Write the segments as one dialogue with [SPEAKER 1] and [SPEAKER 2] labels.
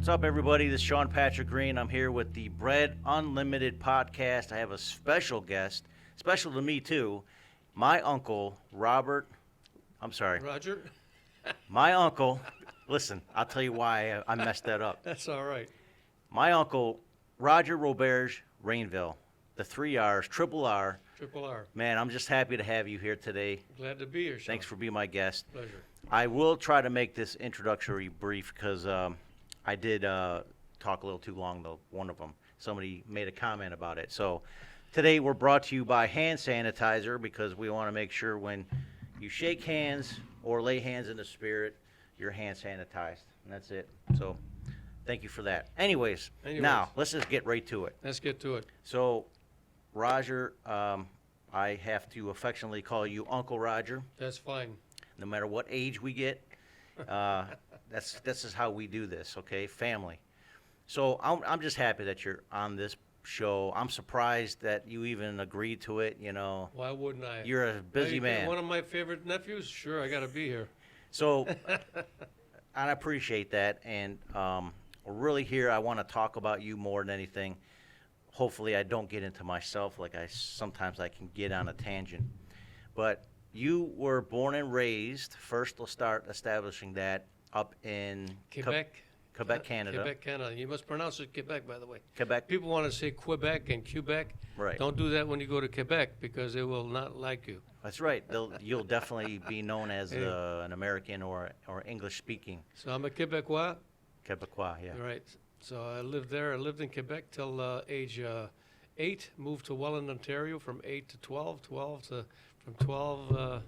[SPEAKER 1] What's up, everybody? This is Sean Patrick Green. I'm here with the Bread Unlimited podcast. I have a special guest, special to me too, my uncle, Robert. I'm sorry.
[SPEAKER 2] Roger?
[SPEAKER 1] My uncle, listen, I'll tell you why I messed that up.
[SPEAKER 2] That's all right.
[SPEAKER 1] My uncle, Roger Roberge Rainville, the three R's, triple R.
[SPEAKER 2] Triple R.
[SPEAKER 1] Man, I'm just happy to have you here today.
[SPEAKER 2] Glad to be here, Sean.
[SPEAKER 1] Thanks for being my guest.
[SPEAKER 2] Pleasure.
[SPEAKER 1] I will try to make this introductory brief because I did talk a little too long, though, one of them. Somebody made a comment about it. So today we're brought to you by hand sanitizer because we want to make sure when you shake hands or lay hands in the spirit, you're hand sanitized. And that's it. So thank you for that. Anyways, now let's just get right to it.
[SPEAKER 2] Let's get to it.
[SPEAKER 1] So, Roger, I have to affectionately call you Uncle Roger.
[SPEAKER 2] That's fine.
[SPEAKER 1] No matter what age we get. This is how we do this, okay? Family. So I'm just happy that you're on this show. I'm surprised that you even agreed to it, you know.
[SPEAKER 2] Why wouldn't I?
[SPEAKER 1] You're a busy man.
[SPEAKER 2] One of my favorite nephews? Sure, I got to be here.
[SPEAKER 1] So I appreciate that. And we're really here. I want to talk about you more than anything. Hopefully I don't get into myself like sometimes I can get on a tangent. But you were born and raised, first we'll start establishing that, up in
[SPEAKER 2] Quebec.
[SPEAKER 1] Quebec, Canada.
[SPEAKER 2] Quebec, Canada. You must pronounce it Quebec, by the way.
[SPEAKER 1] Quebec.
[SPEAKER 2] People want to say Quebec and Quebec.
[SPEAKER 1] Right.
[SPEAKER 2] Don't do that when you go to Quebec because they will not like you.
[SPEAKER 1] That's right. You'll definitely be known as an American or English speaking.
[SPEAKER 2] So I'm a Quebecois.
[SPEAKER 1] Quebecois, yeah.
[SPEAKER 2] Right. So I lived there. I lived in Quebec till age 8. Moved to Welland, Ontario from 8 to 12. From 12,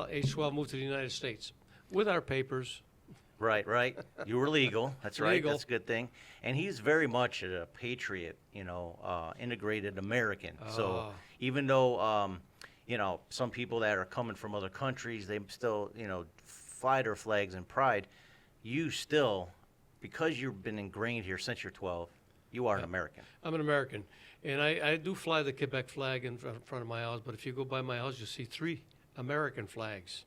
[SPEAKER 2] age 12, moved to the United States with our papers.
[SPEAKER 1] Right. You were legal. That's right.
[SPEAKER 2] Legal.
[SPEAKER 1] That's a good thing. And he's very much a patriot, integrated American. So even though, some people that are coming from other countries, they still, fly their flags in pride. You still, because you've been ingrained here since you're 12, you are an American.
[SPEAKER 2] I'm an American. And I do fly the Quebec flag in front of my house, but if you go by my house, you'll see 3 American flags.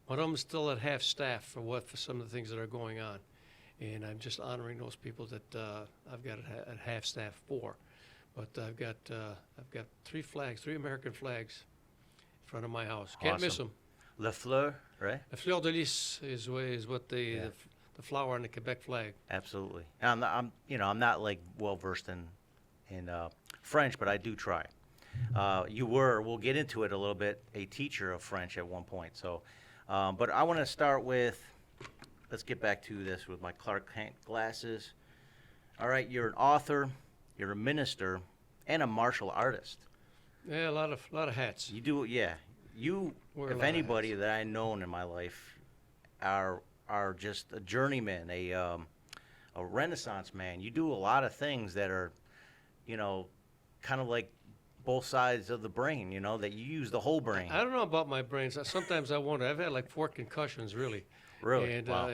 [SPEAKER 2] One of them is still at half staff for some of the things that are going on. And I'm just honoring those people that I've got at half staff for. But I've got 3 flags, 3 American flags in front of my house. Can't miss them.
[SPEAKER 1] Le fleur, right?
[SPEAKER 2] The fleur de lis is what the flower on the Quebec flag.
[SPEAKER 1] Absolutely. I'm not like well versed in French, but I do try. We'll get into it a little bit, a teacher of French at one point. So, but I want to start with, let's get back to this with my Clark Kent glasses. All right, you're an author, you're a minister, and a martial artist.
[SPEAKER 2] Yeah, a lot of hats.
[SPEAKER 1] You do, yeah. You, if anybody that I've known in my life, are just a journeyman, a Renaissance man. You do a lot of things that are, kind of like both sides of the brain, that you use the whole brain.
[SPEAKER 2] I don't know about my brains. Sometimes I wonder. I've had like 4 concussions, really.
[SPEAKER 1] Really?
[SPEAKER 2] And,
[SPEAKER 1] wow.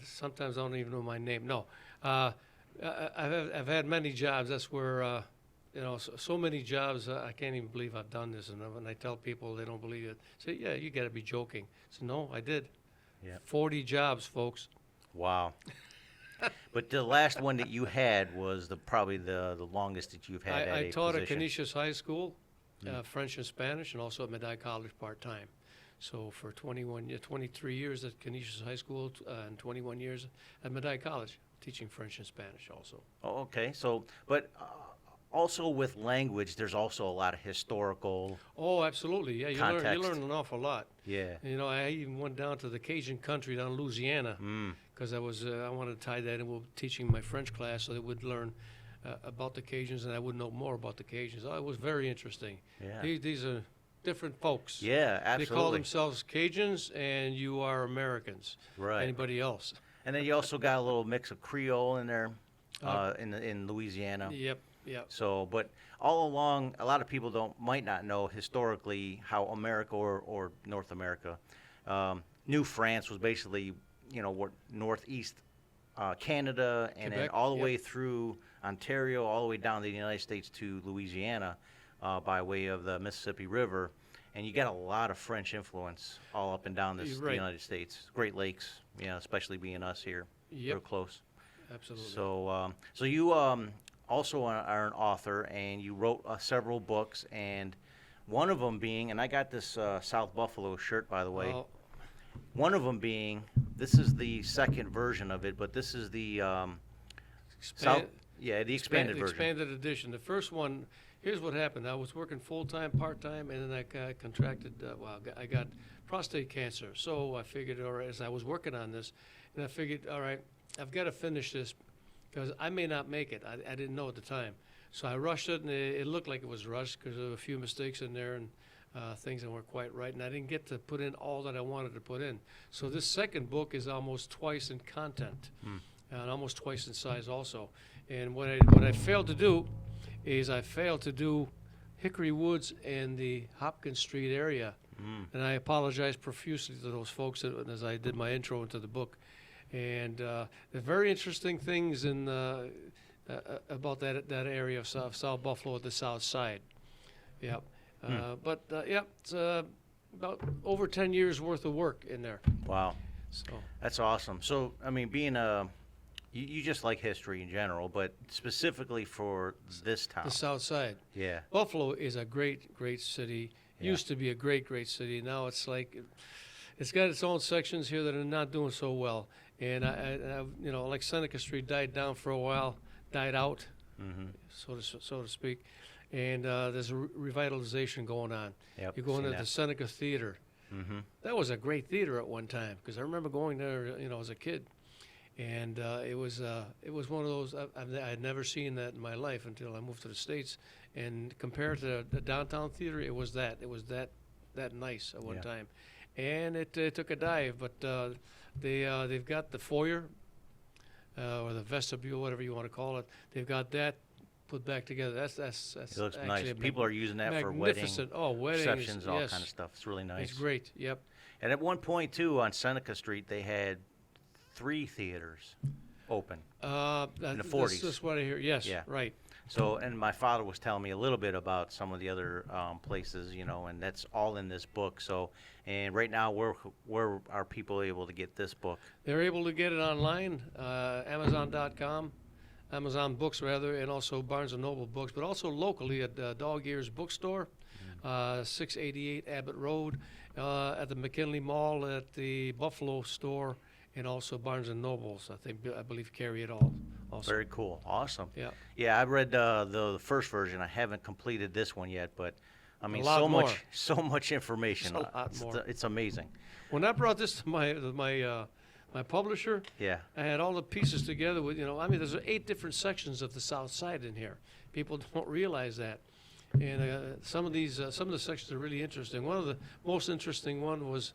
[SPEAKER 2] Sometimes I don't even know my name. No. I've had many jobs. That's where, so many jobs. I can't even believe I've done this. And when I tell people, they don't believe it. Say, yeah, you got to be joking. So, no, I did.
[SPEAKER 1] Yeah.
[SPEAKER 2] 40 jobs, folks.
[SPEAKER 1] Wow. But the last one that you had was probably the longest that you've had at
[SPEAKER 2] I
[SPEAKER 1] a
[SPEAKER 2] taught
[SPEAKER 1] position.
[SPEAKER 2] at Canisius High School, French and Spanish, and also at Medaille College part-time. So for 23 years at Canisius High School and 21 years at Medaille College, teaching French and Spanish also.
[SPEAKER 1] Oh, okay. So, but also with language, there's also a lot of historical.
[SPEAKER 2] Oh, absolutely. Yeah, you learn an awful lot.
[SPEAKER 1] Yeah.
[SPEAKER 2] I even went down to the Cajun country down in Louisiana because I wanted to tie that in with teaching my French class so they would learn about the Cajuns and I would know more about the Cajuns. Oh, it was very interesting.
[SPEAKER 1] Yeah.
[SPEAKER 2] These are different folks.
[SPEAKER 1] Yeah, absolutely.
[SPEAKER 2] They call themselves Cajuns and you are Americans.
[SPEAKER 1] Right.
[SPEAKER 2] Anybody else.
[SPEAKER 1] And then you also got a little mix of Creole in there in Louisiana.
[SPEAKER 2] Yep.
[SPEAKER 1] So, but all along, a lot of people might not know historically how America or North America, New France was basically, what northeast Canada, and
[SPEAKER 2] Quebec,
[SPEAKER 1] then all the way through Ontario, all the way down to the United States to Louisiana by way of the Mississippi River. And you got a lot of French influence all up and down the United States. Great Lakes, especially being us here, real close.
[SPEAKER 2] absolutely.
[SPEAKER 1] So you also are an author, and you wrote several books, and one of them being, and I got this South Buffalo shirt, by the way.
[SPEAKER 2] Oh,
[SPEAKER 1] One of them being, this is the second version of it, but this is the South,
[SPEAKER 2] expand,
[SPEAKER 1] yeah, the expanded version.
[SPEAKER 2] expanded edition. The first one, here's what happened. I was working full-time, part-time, and then I contracted, I got prostate cancer. So I figured, all right, as I was working on this, and I figured, all right, I've got to finish this because I may not make it. I didn't know at the time. So I rushed it, and it looked like it was rushed because there were a few mistakes in there and things that weren't quite right, and I didn't get to put in all that I wanted to put in. So this second book is almost twice in content, and almost twice in size also. And what I failed to do is I failed to do Hickory Woods and the Hopkins Street area, and I apologize profusely to those folks as I did my intro into the book. And the very interesting things in about that area of South Buffalo at the south side. Yep. Yeah, it's about over 10 years worth of work in there.
[SPEAKER 1] Wow,
[SPEAKER 2] So
[SPEAKER 1] that's awesome. So, I mean, being you just like history in general, but specifically for this town.
[SPEAKER 2] the south side.
[SPEAKER 1] Yeah.
[SPEAKER 2] Buffalo is a great, great city.
[SPEAKER 1] Yeah.
[SPEAKER 2] Used to be a great, great city. Now it's like, it's got its own sections here that are not doing so well. And I like Seneca Street died down for a while, died out, so to speak. And there's a revitalization going on.
[SPEAKER 1] Yep,
[SPEAKER 2] You go
[SPEAKER 1] seen
[SPEAKER 2] into
[SPEAKER 1] that.
[SPEAKER 2] the Seneca Theater. That was a great theater at one time because I remember going there, as a kid, and it was one of those I had never seen that in my life until I moved to the States. And compared to the downtown theater, it was that nice at one
[SPEAKER 1] Yeah.
[SPEAKER 2] time, and it took a dive. But they've got the foyer or the vestibule, whatever you want to call it. They've got that put back together. That's
[SPEAKER 1] It looks
[SPEAKER 2] actually
[SPEAKER 1] nice.
[SPEAKER 2] a
[SPEAKER 1] People are using that for wedding
[SPEAKER 2] magnificent. Oh, weddings,
[SPEAKER 1] receptions, all
[SPEAKER 2] yes.
[SPEAKER 1] kind of stuff. It's really nice.
[SPEAKER 2] It's great. Yep.
[SPEAKER 1] And at one point too, on Seneca Street, they had 3 theaters open.
[SPEAKER 2] In
[SPEAKER 1] the 40s.
[SPEAKER 2] That's what I hear. Yes.
[SPEAKER 1] Yeah.
[SPEAKER 2] Right.
[SPEAKER 1] So, and my father was telling me a little bit about some of the other places, and that's all in this book. So, and right now, where are people able to get this book?
[SPEAKER 2] They're able to get it online, Amazon.com, Amazon Books rather, and also Barnes and Noble Books, but also locally at Dog Ears Bookstore, 688 Abbott Road, at the McKinley Mall, at the Buffalo store, and also Barnes and Nobles. I believe carry it all. Also.
[SPEAKER 1] Very cool. Awesome.
[SPEAKER 2] Yeah.
[SPEAKER 1] Yeah, I read the first version. I haven't completed this one yet, but I mean,
[SPEAKER 2] lot
[SPEAKER 1] so
[SPEAKER 2] more.
[SPEAKER 1] much information.
[SPEAKER 2] It's a lot more.
[SPEAKER 1] It's amazing.
[SPEAKER 2] When I brought this to my publisher,
[SPEAKER 1] Yeah.
[SPEAKER 2] I had all the pieces together with, there's 8 different sections of the South Side in here. People don't realize that. And some of the sections are really interesting. One of the most interesting one was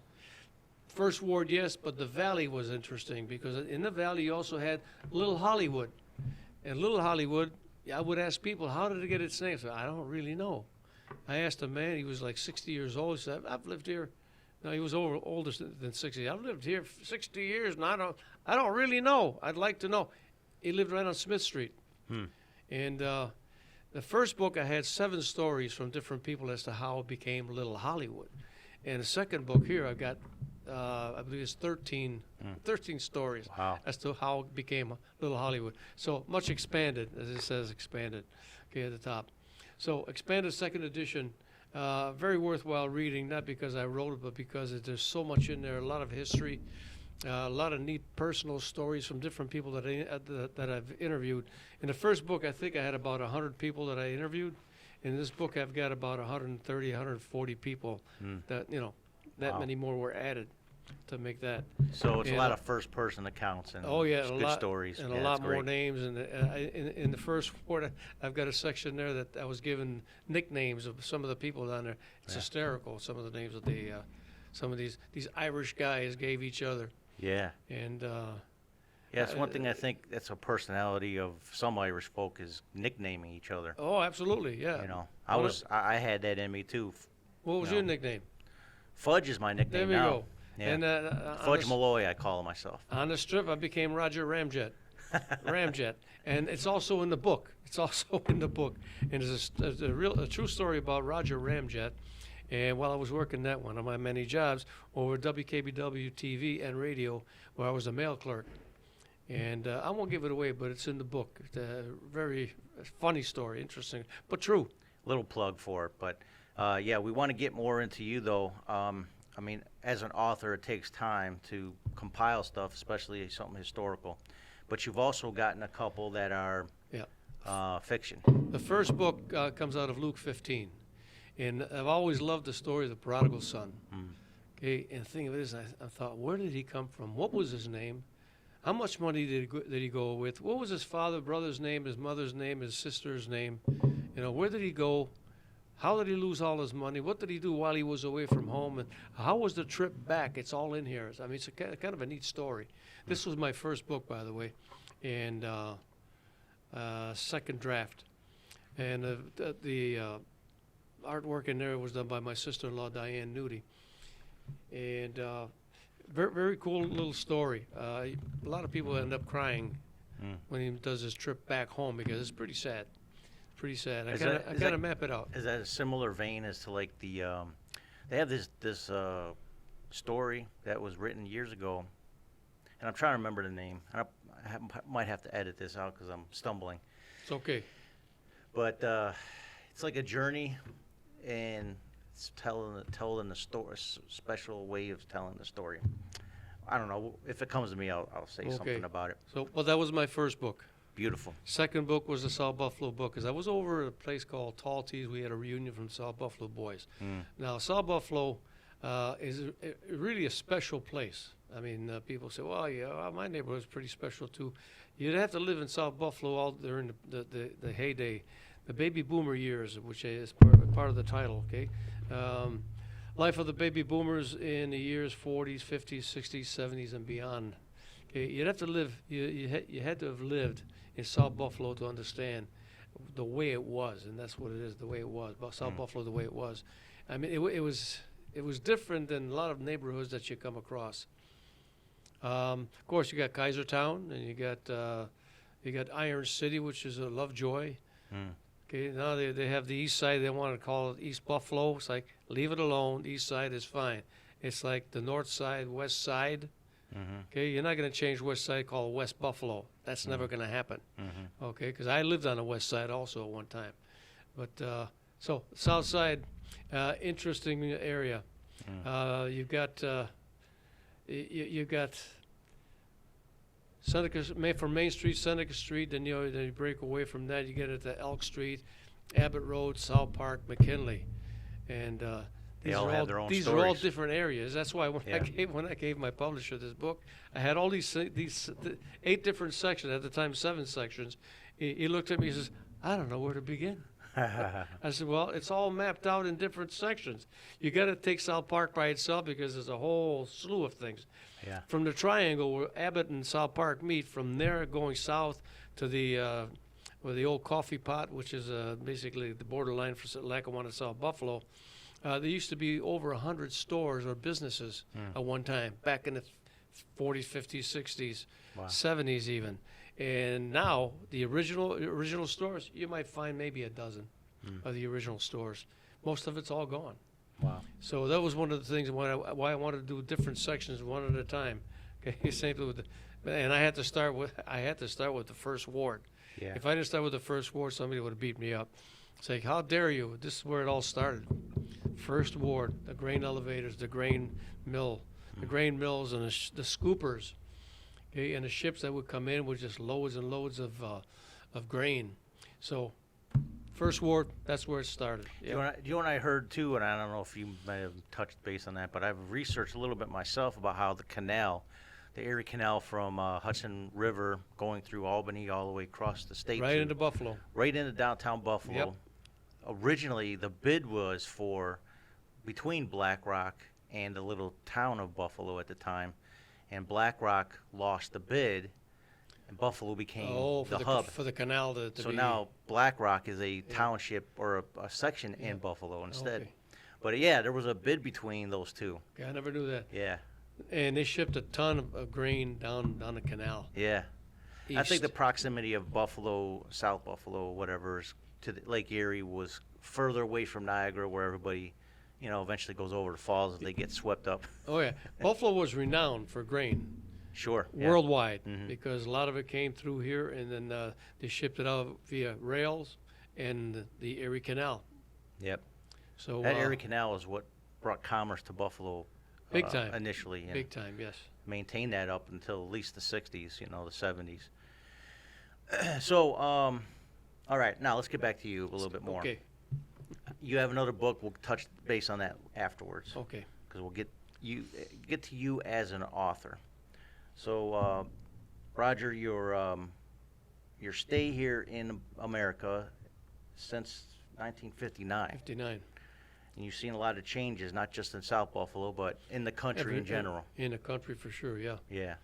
[SPEAKER 2] First Ward, yes, but the Valley was interesting because in the Valley you also had Little Hollywood. And Little Hollywood, I would ask people, how did it get its name? So I don't really know. I asked a man, he was like 60 years old. He said, I've lived here. No, he was older than 60. I've lived here for 60 years, and I don't really know. I'd like to know. He lived right on Smith Street. And the first book, I had 7 stories from different people as to how it became Little Hollywood. And the second book here, I've got, I believe it's 13 stories
[SPEAKER 1] Wow.
[SPEAKER 2] as to how it became Little Hollywood. So much expanded, as it says, expanded, okay, at the top. So expanded second edition. Very worthwhile reading, not because I wrote it, but because there's so much in there, a lot of history, a lot of neat personal stories from different people that I've interviewed. In the first book, I think I had about 100 people that I interviewed. In this book, I've got about 130, 140 people that, that
[SPEAKER 1] Wow.
[SPEAKER 2] many more were added to make that.
[SPEAKER 1] So it's a
[SPEAKER 2] And,
[SPEAKER 1] lot of first-person accounts and
[SPEAKER 2] Oh yeah,
[SPEAKER 1] good
[SPEAKER 2] and a lot
[SPEAKER 1] stories.
[SPEAKER 2] and
[SPEAKER 1] Yeah,
[SPEAKER 2] a
[SPEAKER 1] that's
[SPEAKER 2] lot more
[SPEAKER 1] great.
[SPEAKER 2] names. And in the first ward, I've got a section there that I was given nicknames of some of the people down there. It's
[SPEAKER 1] Yeah.
[SPEAKER 2] hysterical. Some of the names that some of these Irish guys gave each other.
[SPEAKER 1] Yeah.
[SPEAKER 2] And
[SPEAKER 1] Yeah, it's one thing I think that's a personality of some Irish folk is nicknaming each other.
[SPEAKER 2] oh, absolutely, yeah.
[SPEAKER 1] I had that in me too.
[SPEAKER 2] What was
[SPEAKER 1] no.
[SPEAKER 2] your nickname?
[SPEAKER 1] Fudge is my
[SPEAKER 2] There
[SPEAKER 1] nickname
[SPEAKER 2] we
[SPEAKER 1] now.
[SPEAKER 2] go.
[SPEAKER 1] Yeah.
[SPEAKER 2] And
[SPEAKER 1] Fudge Malloy, I call myself.
[SPEAKER 2] on the strip, I became Roger Ramjet, and it's also in the book. And there's a true story about Roger Ramjet. And while I was working that one of my many jobs over WKBW TV and radio, where I was a mail clerk, And I won't give it away, but it's in the book. It's a very funny story, interesting, but true.
[SPEAKER 1] Little plug for it, but yeah, we want to get more into you though. I mean, as an author, it takes time to compile stuff, especially something historical. But you've also gotten a couple that are fiction.
[SPEAKER 2] The first book comes out of Luke 15, and I've always loved the story of the prodigal son. Okay, and the thing of it is, I thought, where did he come from? What was his name? How much money did he go with? What was his father, brother's name, his mother's name, his sister's name? You know, where did he go? How did he lose all his money? What did he do while he was away from home? And how was the trip back? It's all in here. I mean, it's kind of a neat story. This was my first book, by the way, and second draft. And the artwork in there was done by my sister-in-law, Diane Nudie. And very, very cool little story. A lot of people end up crying when he does his trip back home because it's pretty sad. Pretty sad. I gotta map it out.
[SPEAKER 1] Is that a similar vein as to like the they have this story that was written years ago, and I'm trying to remember the name. Might have to edit this out because I'm stumbling.
[SPEAKER 2] It's okay.
[SPEAKER 1] But it's like a journey, and it's telling the story, special way of telling the story. I don't know if it comes to me, I'll say something about it.
[SPEAKER 2] So, well, that was my first book.
[SPEAKER 1] Beautiful.
[SPEAKER 2] Second book was the South Buffalo book, because I was over at a place called Tall Tees. We had a reunion from South Buffalo boys. Now, South Buffalo is really a special place. I mean, people say, well, yeah, my neighborhood's pretty special too. You'd have to live in South Buffalo all during the heyday, the baby boomer years, which is part of the title, okay? Life of the baby boomers in the years 40s, 50s, 60s, 70s, and beyond. Okay, you'd have to live, you had to have lived in South Buffalo to understand the way it was, and that's what it is, the way it was. South Buffalo, the way it was. I mean, it was different than a lot of neighborhoods that you come across. Of course, you got Kaisertown, and you got Iron City, which is a Lovejoy. Okay, now they have the east side. They want to call it East Buffalo. It's like, leave it alone. East side is fine. It's like the north side, west side. Okay, you're not going to change west side, call it West Buffalo. That's never going to happen. Okay, because I lived on the west side also at one time. But so south side, interesting area. You've got you've got Seneca, from Main Street, Seneca Street. Then you break away from that. You get it to Elk Street, Abbott Road, South Park, McKinley, and
[SPEAKER 1] They all have their own
[SPEAKER 2] these
[SPEAKER 1] stories.
[SPEAKER 2] are all different areas. That's why when I gave my publisher this book, I had all these 8 different sections at the time, 7 sections. He looked at me and says, "I don't know where to begin." I said, "Well, it's all mapped out in different sections. You got to take South Park by itself because there's a whole slew of things.
[SPEAKER 1] Yeah.
[SPEAKER 2] From the triangle where Abbott and South Park meet, from there going south to the where the old coffee pot, which is basically the borderline for Lackawanna, South Buffalo." There used to be over 100 stores or businesses at one time, back in the 40s, 50s, 60s, 70s even. And now, the original stores, you might find maybe a dozen of the original stores. Most of it's all gone.
[SPEAKER 1] Wow.
[SPEAKER 2] So that was one of the things why I wanted to do different sections one at a time. Okay, same with and I had to start with the first ward.
[SPEAKER 1] Yeah.
[SPEAKER 2] If I didn't start with the first ward, somebody would have beat me up. It's like, how dare you? This is where it all started. First ward, the grain elevators, the grain mill, the grain mills, and the scoopers, okay, and the ships that would come in with just loads and loads of grain. So, first ward, that's where it started.
[SPEAKER 1] You know what I heard too, and I don't know if you might have touched base on that, but I've researched a little bit myself about how the canal, the Erie Canal from Hudson River going through Albany all the way across the state.
[SPEAKER 2] Right into Buffalo.
[SPEAKER 1] Right into downtown Buffalo.
[SPEAKER 2] Yep.
[SPEAKER 1] Originally, the bid was for between Black Rock and the little town of Buffalo at the time, and Black Rock lost the bid, and Buffalo became the hub.
[SPEAKER 2] For the canal to
[SPEAKER 1] So
[SPEAKER 2] be,
[SPEAKER 1] now Black Rock is a township or a section in Buffalo instead.
[SPEAKER 2] Okay.
[SPEAKER 1] But yeah, there was a bid between those two.
[SPEAKER 2] Okay, I never knew that.
[SPEAKER 1] Yeah,
[SPEAKER 2] And they shipped a ton of grain down the canal.
[SPEAKER 1] yeah. I think
[SPEAKER 2] east.
[SPEAKER 1] the proximity of Buffalo, South Buffalo, whatever, to the Lake Erie was further away from Niagara, where everybody, eventually goes over the falls if they get swept up.
[SPEAKER 2] Oh yeah, Buffalo was renowned for grain.
[SPEAKER 1] Sure. Yeah.
[SPEAKER 2] worldwide,
[SPEAKER 1] Mhm.
[SPEAKER 2] because a lot of it came through here, and then they shipped it out via rails and the Erie Canal.
[SPEAKER 1] Yep.
[SPEAKER 2] So
[SPEAKER 1] That Erie Canal is what brought commerce to Buffalo.
[SPEAKER 2] Big time.
[SPEAKER 1] Initially, and
[SPEAKER 2] big time, yes.
[SPEAKER 1] maintained that up until at least the 60s, the 70s. So, all right, now let's get back to you a little bit more.
[SPEAKER 2] Okay,
[SPEAKER 1] You have another book. We'll touch base on that afterwards,
[SPEAKER 2] okay.
[SPEAKER 1] because we'll get to you as an author. So, Roger, your stay here in America since 1959,
[SPEAKER 2] 59.
[SPEAKER 1] and you've seen a lot of changes, not just in South Buffalo, but in the country in general.
[SPEAKER 2] In the country, for sure, yeah.
[SPEAKER 1] Yeah.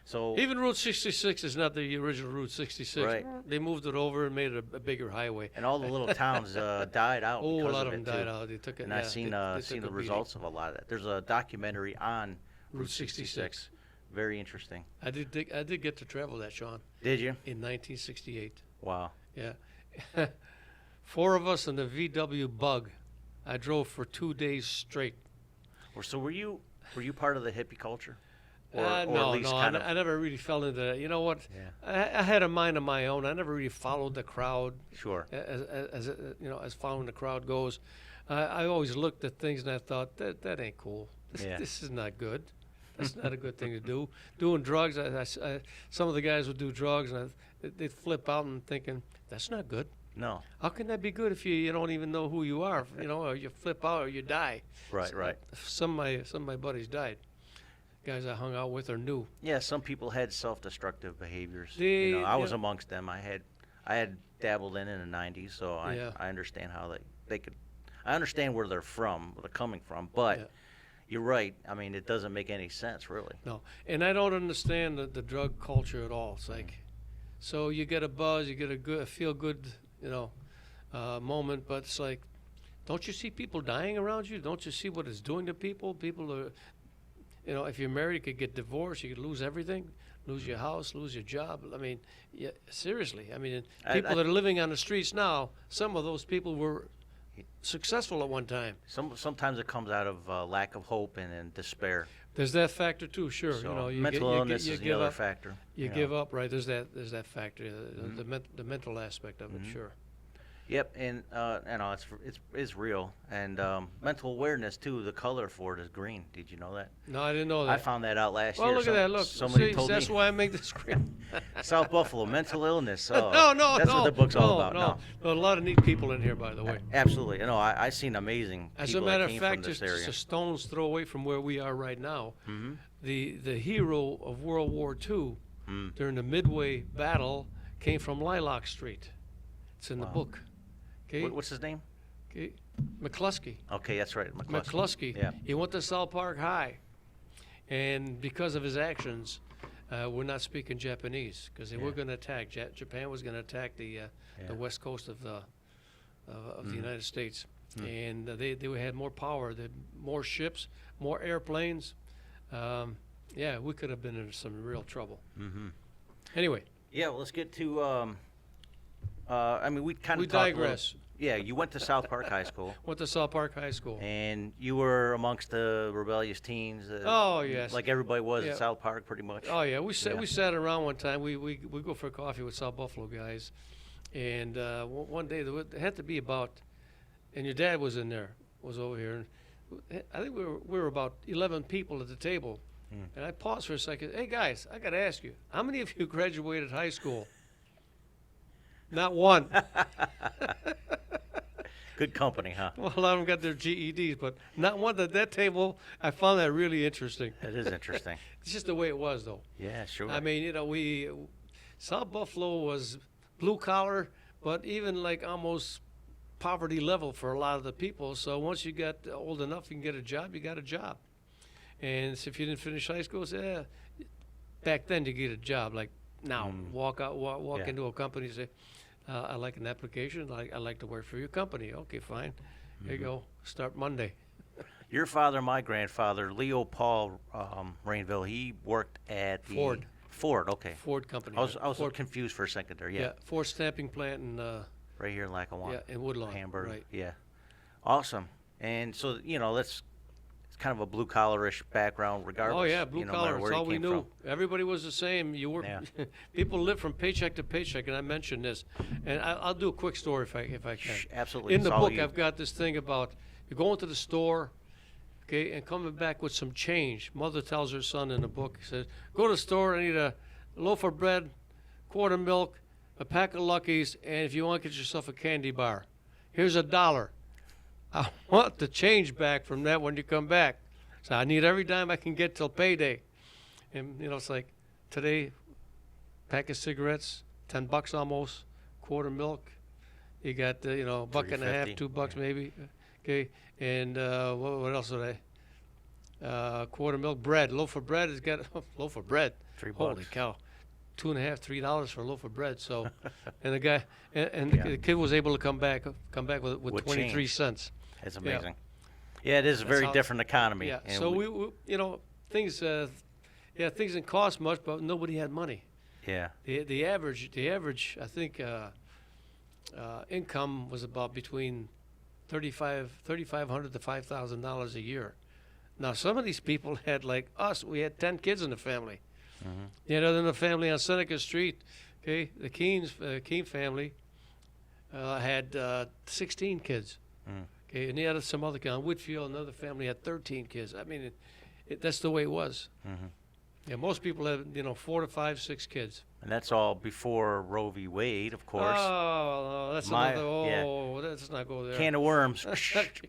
[SPEAKER 1] So
[SPEAKER 2] Even Route 66 is not the original Route 66.
[SPEAKER 1] Right.
[SPEAKER 2] They moved it over and made it a bigger highway.
[SPEAKER 1] and all the little towns died out.
[SPEAKER 2] Oh, a
[SPEAKER 1] because
[SPEAKER 2] lot
[SPEAKER 1] of
[SPEAKER 2] of
[SPEAKER 1] it,
[SPEAKER 2] them died
[SPEAKER 1] too.
[SPEAKER 2] out. They took it.
[SPEAKER 1] And
[SPEAKER 2] yeah,
[SPEAKER 1] I've seen
[SPEAKER 2] they
[SPEAKER 1] seen
[SPEAKER 2] took
[SPEAKER 1] the
[SPEAKER 2] a beating.
[SPEAKER 1] results of a lot of that. There's a documentary on
[SPEAKER 2] Route 66.
[SPEAKER 1] Very interesting.
[SPEAKER 2] I did get to travel that, Sean,
[SPEAKER 1] Did you?
[SPEAKER 2] in 1968.
[SPEAKER 1] Wow.
[SPEAKER 2] Yeah. 4 of us in the VW Bug. I drove for 2 days straight.
[SPEAKER 1] So were you part of the hippie culture? Or
[SPEAKER 2] No,
[SPEAKER 1] at least
[SPEAKER 2] no,
[SPEAKER 1] kind
[SPEAKER 2] I never really fell into that. You know what?
[SPEAKER 1] Yeah.
[SPEAKER 2] I had a mind of my own. I never really followed the crowd,
[SPEAKER 1] Sure.
[SPEAKER 2] as following the crowd goes. I always looked at things and I thought that ain't cool.
[SPEAKER 1] Yeah.
[SPEAKER 2] This is not good. That's not a good thing to do. Doing drugs, some of the guys would do drugs and they'd flip out and thinking that's not good.
[SPEAKER 1] No.
[SPEAKER 2] How can that be good if you don't even know who you are? Or you flip out or you die.
[SPEAKER 1] Right. Right.
[SPEAKER 2] Some of my buddies died. Guys I hung out with or knew.
[SPEAKER 1] Yeah. Some people had self-destructive behaviors. I was
[SPEAKER 2] Yeah.
[SPEAKER 1] amongst them. I had dabbled in the '90s, so
[SPEAKER 2] Yeah.
[SPEAKER 1] I understand how they could. I understand where they're coming from, but.
[SPEAKER 2] Yeah.
[SPEAKER 1] You're right. I mean, it doesn't make any sense, really.
[SPEAKER 2] No, and I don't understand the drug culture at all. It's like, so you get a buzz, you get a feel good, moment, but it's like, don't you see people dying around you? Don't you see what it's doing to people? People are, if you're married, you could get divorced, you could lose everything, lose your house, lose your job. I mean, yeah, seriously. I mean, people that are living on the streets now, some of those people were successful at one time.
[SPEAKER 1] Sometimes it comes out of lack of hope and despair.
[SPEAKER 2] There's that factor too, sure.
[SPEAKER 1] So
[SPEAKER 2] You
[SPEAKER 1] mental illness is the
[SPEAKER 2] give
[SPEAKER 1] other
[SPEAKER 2] up.
[SPEAKER 1] factor.
[SPEAKER 2] You give up, right? There's that factor,
[SPEAKER 1] Mm-hmm.
[SPEAKER 2] the mental aspect of it, sure.
[SPEAKER 1] Yep, and it's real, and mental awareness too. The color for it is green. Did you know that?
[SPEAKER 2] No, I didn't know that.
[SPEAKER 1] I found that out last
[SPEAKER 2] well,
[SPEAKER 1] year.
[SPEAKER 2] look at that. Look,
[SPEAKER 1] somebody
[SPEAKER 2] see,
[SPEAKER 1] told
[SPEAKER 2] that's
[SPEAKER 1] me.
[SPEAKER 2] why I make the screen.
[SPEAKER 1] South Buffalo mental illness. Oh,
[SPEAKER 2] no,
[SPEAKER 1] that's
[SPEAKER 2] no,
[SPEAKER 1] what the book's all about.
[SPEAKER 2] No, a lot of neat people in here, by the way.
[SPEAKER 1] Absolutely. No, I seen amazing
[SPEAKER 2] As a
[SPEAKER 1] people
[SPEAKER 2] matter
[SPEAKER 1] that
[SPEAKER 2] of
[SPEAKER 1] came
[SPEAKER 2] fact,
[SPEAKER 1] from this
[SPEAKER 2] just
[SPEAKER 1] area.
[SPEAKER 2] a stone's throw away from where we are right now,
[SPEAKER 1] Mhm.
[SPEAKER 2] the hero of World War II
[SPEAKER 1] Mm.
[SPEAKER 2] during the Midway battle came from Lilac Street. It's in the
[SPEAKER 1] Wow.
[SPEAKER 2] book. Okay,
[SPEAKER 1] What's his name?
[SPEAKER 2] okay. McCluskey.
[SPEAKER 1] Okay, that's right, McCluskey.
[SPEAKER 2] McCluskey.
[SPEAKER 1] Yeah.
[SPEAKER 2] He went to South Park High, and because of his actions, we're not speaking Japanese because they were
[SPEAKER 1] Yeah.
[SPEAKER 2] going to attack. Japan was going to attack the west coast of the United States, and they had more power, they had more ships, more airplanes. Yeah, we could have been in some real trouble.
[SPEAKER 1] Mm-hmm.
[SPEAKER 2] Anyway,
[SPEAKER 1] Yeah, well, let's get to. I mean, we kind
[SPEAKER 2] we
[SPEAKER 1] of talked a little-
[SPEAKER 2] digress.
[SPEAKER 1] Yeah, you went to South Park High School,
[SPEAKER 2] Went to South Park High School.
[SPEAKER 1] and you were amongst the rebellious teens.
[SPEAKER 2] Oh, yes.
[SPEAKER 1] Like everybody was
[SPEAKER 2] Yeah.
[SPEAKER 1] at South Park, pretty much.
[SPEAKER 2] Oh yeah, we sat
[SPEAKER 1] Yeah.
[SPEAKER 2] we sat around one time. We go for coffee with South Buffalo guys, and one day there had to be about, and your dad was in there, was over here. And I think we were about 11 people at the table, and I paused for a second. Hey guys, I got to ask you, how many of you graduated high school? Not one.
[SPEAKER 1] Good company, huh?
[SPEAKER 2] Well, a lot of them got their GEDs, but not one at that table. I found that really interesting.
[SPEAKER 1] That is interesting.
[SPEAKER 2] It's just the way it was, though.
[SPEAKER 1] Yeah, sure.
[SPEAKER 2] I mean, South Buffalo was blue collar, but even like almost poverty level for a lot of the people. So once you got old enough, you can get a job, you got a job. And so if you didn't finish high school, say, back then to get a job, like now, walk
[SPEAKER 1] Yeah.
[SPEAKER 2] into a company and say, I like an application, I like to work for your company. Okay, fine. Here you go. Start Monday.
[SPEAKER 1] Your father, my grandfather, Leo Paul Rainville, he worked at the
[SPEAKER 2] Ford.
[SPEAKER 1] Ford, okay.
[SPEAKER 2] Ford company.
[SPEAKER 1] I was
[SPEAKER 2] Ford,
[SPEAKER 1] confused for a second there. Yeah,
[SPEAKER 2] Ford stamping plant in
[SPEAKER 1] right here in Lackawanna.
[SPEAKER 2] in Woodlawn.
[SPEAKER 1] Hamburg.
[SPEAKER 2] Right.
[SPEAKER 1] Yeah, awesome. And so let's kind of a blue collarish background, regardless.
[SPEAKER 2] Oh yeah, blue
[SPEAKER 1] no matter
[SPEAKER 2] collar.
[SPEAKER 1] where
[SPEAKER 2] That's
[SPEAKER 1] you
[SPEAKER 2] all we
[SPEAKER 1] came
[SPEAKER 2] knew.
[SPEAKER 1] from.
[SPEAKER 2] Everybody was the same. You were
[SPEAKER 1] Yeah.
[SPEAKER 2] people lived from paycheck to paycheck, and I mentioned this. And I'll do a quick story if I can.
[SPEAKER 1] Absolutely.
[SPEAKER 2] In the
[SPEAKER 1] It's all
[SPEAKER 2] book,
[SPEAKER 1] you.
[SPEAKER 2] I've got this thing about you going to the store, okay, and coming back with some change. Mother tells her son in the book, he says, "Go to the store. I need a loaf of bread, quart of milk, a pack of Luckies, and if you want, get yourself a candy bar. Here's $1. I want the change back from that when you come back. So I need every dime I can get till payday." And it's like today, pack of cigarettes, $10 almost, quart of milk. You got buck and a half,
[SPEAKER 1] $3.50,
[SPEAKER 2] $2 maybe. Okay, and what else are they? Quart of milk, bread, loaf of bread has got loaf of bread.
[SPEAKER 1] $3.
[SPEAKER 2] Holy cow, $2.50, $3 for a loaf of bread. So, and the guy and
[SPEAKER 1] Yeah.
[SPEAKER 2] the kid was able to come back with
[SPEAKER 1] With
[SPEAKER 2] 23
[SPEAKER 1] change.
[SPEAKER 2] cents.
[SPEAKER 1] It's
[SPEAKER 2] Yeah.
[SPEAKER 1] amazing. Yeah, it is a very
[SPEAKER 2] how-
[SPEAKER 1] different economy.
[SPEAKER 2] Yeah.
[SPEAKER 1] and
[SPEAKER 2] So we things things didn't cost much, but nobody had money.
[SPEAKER 1] Yeah.
[SPEAKER 2] The average I think income was about between $3,500 to $5,000 a year. Now some of these people had, like us, we had 10 kids in the family.
[SPEAKER 1] Mm-hmm.
[SPEAKER 2] You know, in the family on Seneca Street, okay, the Keene family had 16 kids.
[SPEAKER 1] Mm.
[SPEAKER 2] Okay, and they had some other kind. Whitfield, another family, had 13 kids. I mean, that's the way it was.
[SPEAKER 1] Mm-hmm.
[SPEAKER 2] Yeah, most people have 4 to 5, 6 kids.
[SPEAKER 1] And that's all before Roe v. Wade, of course.
[SPEAKER 2] Oh, no, that's
[SPEAKER 1] My-
[SPEAKER 2] another.
[SPEAKER 1] yeah.
[SPEAKER 2] Let's not go there.
[SPEAKER 1] Can of worms.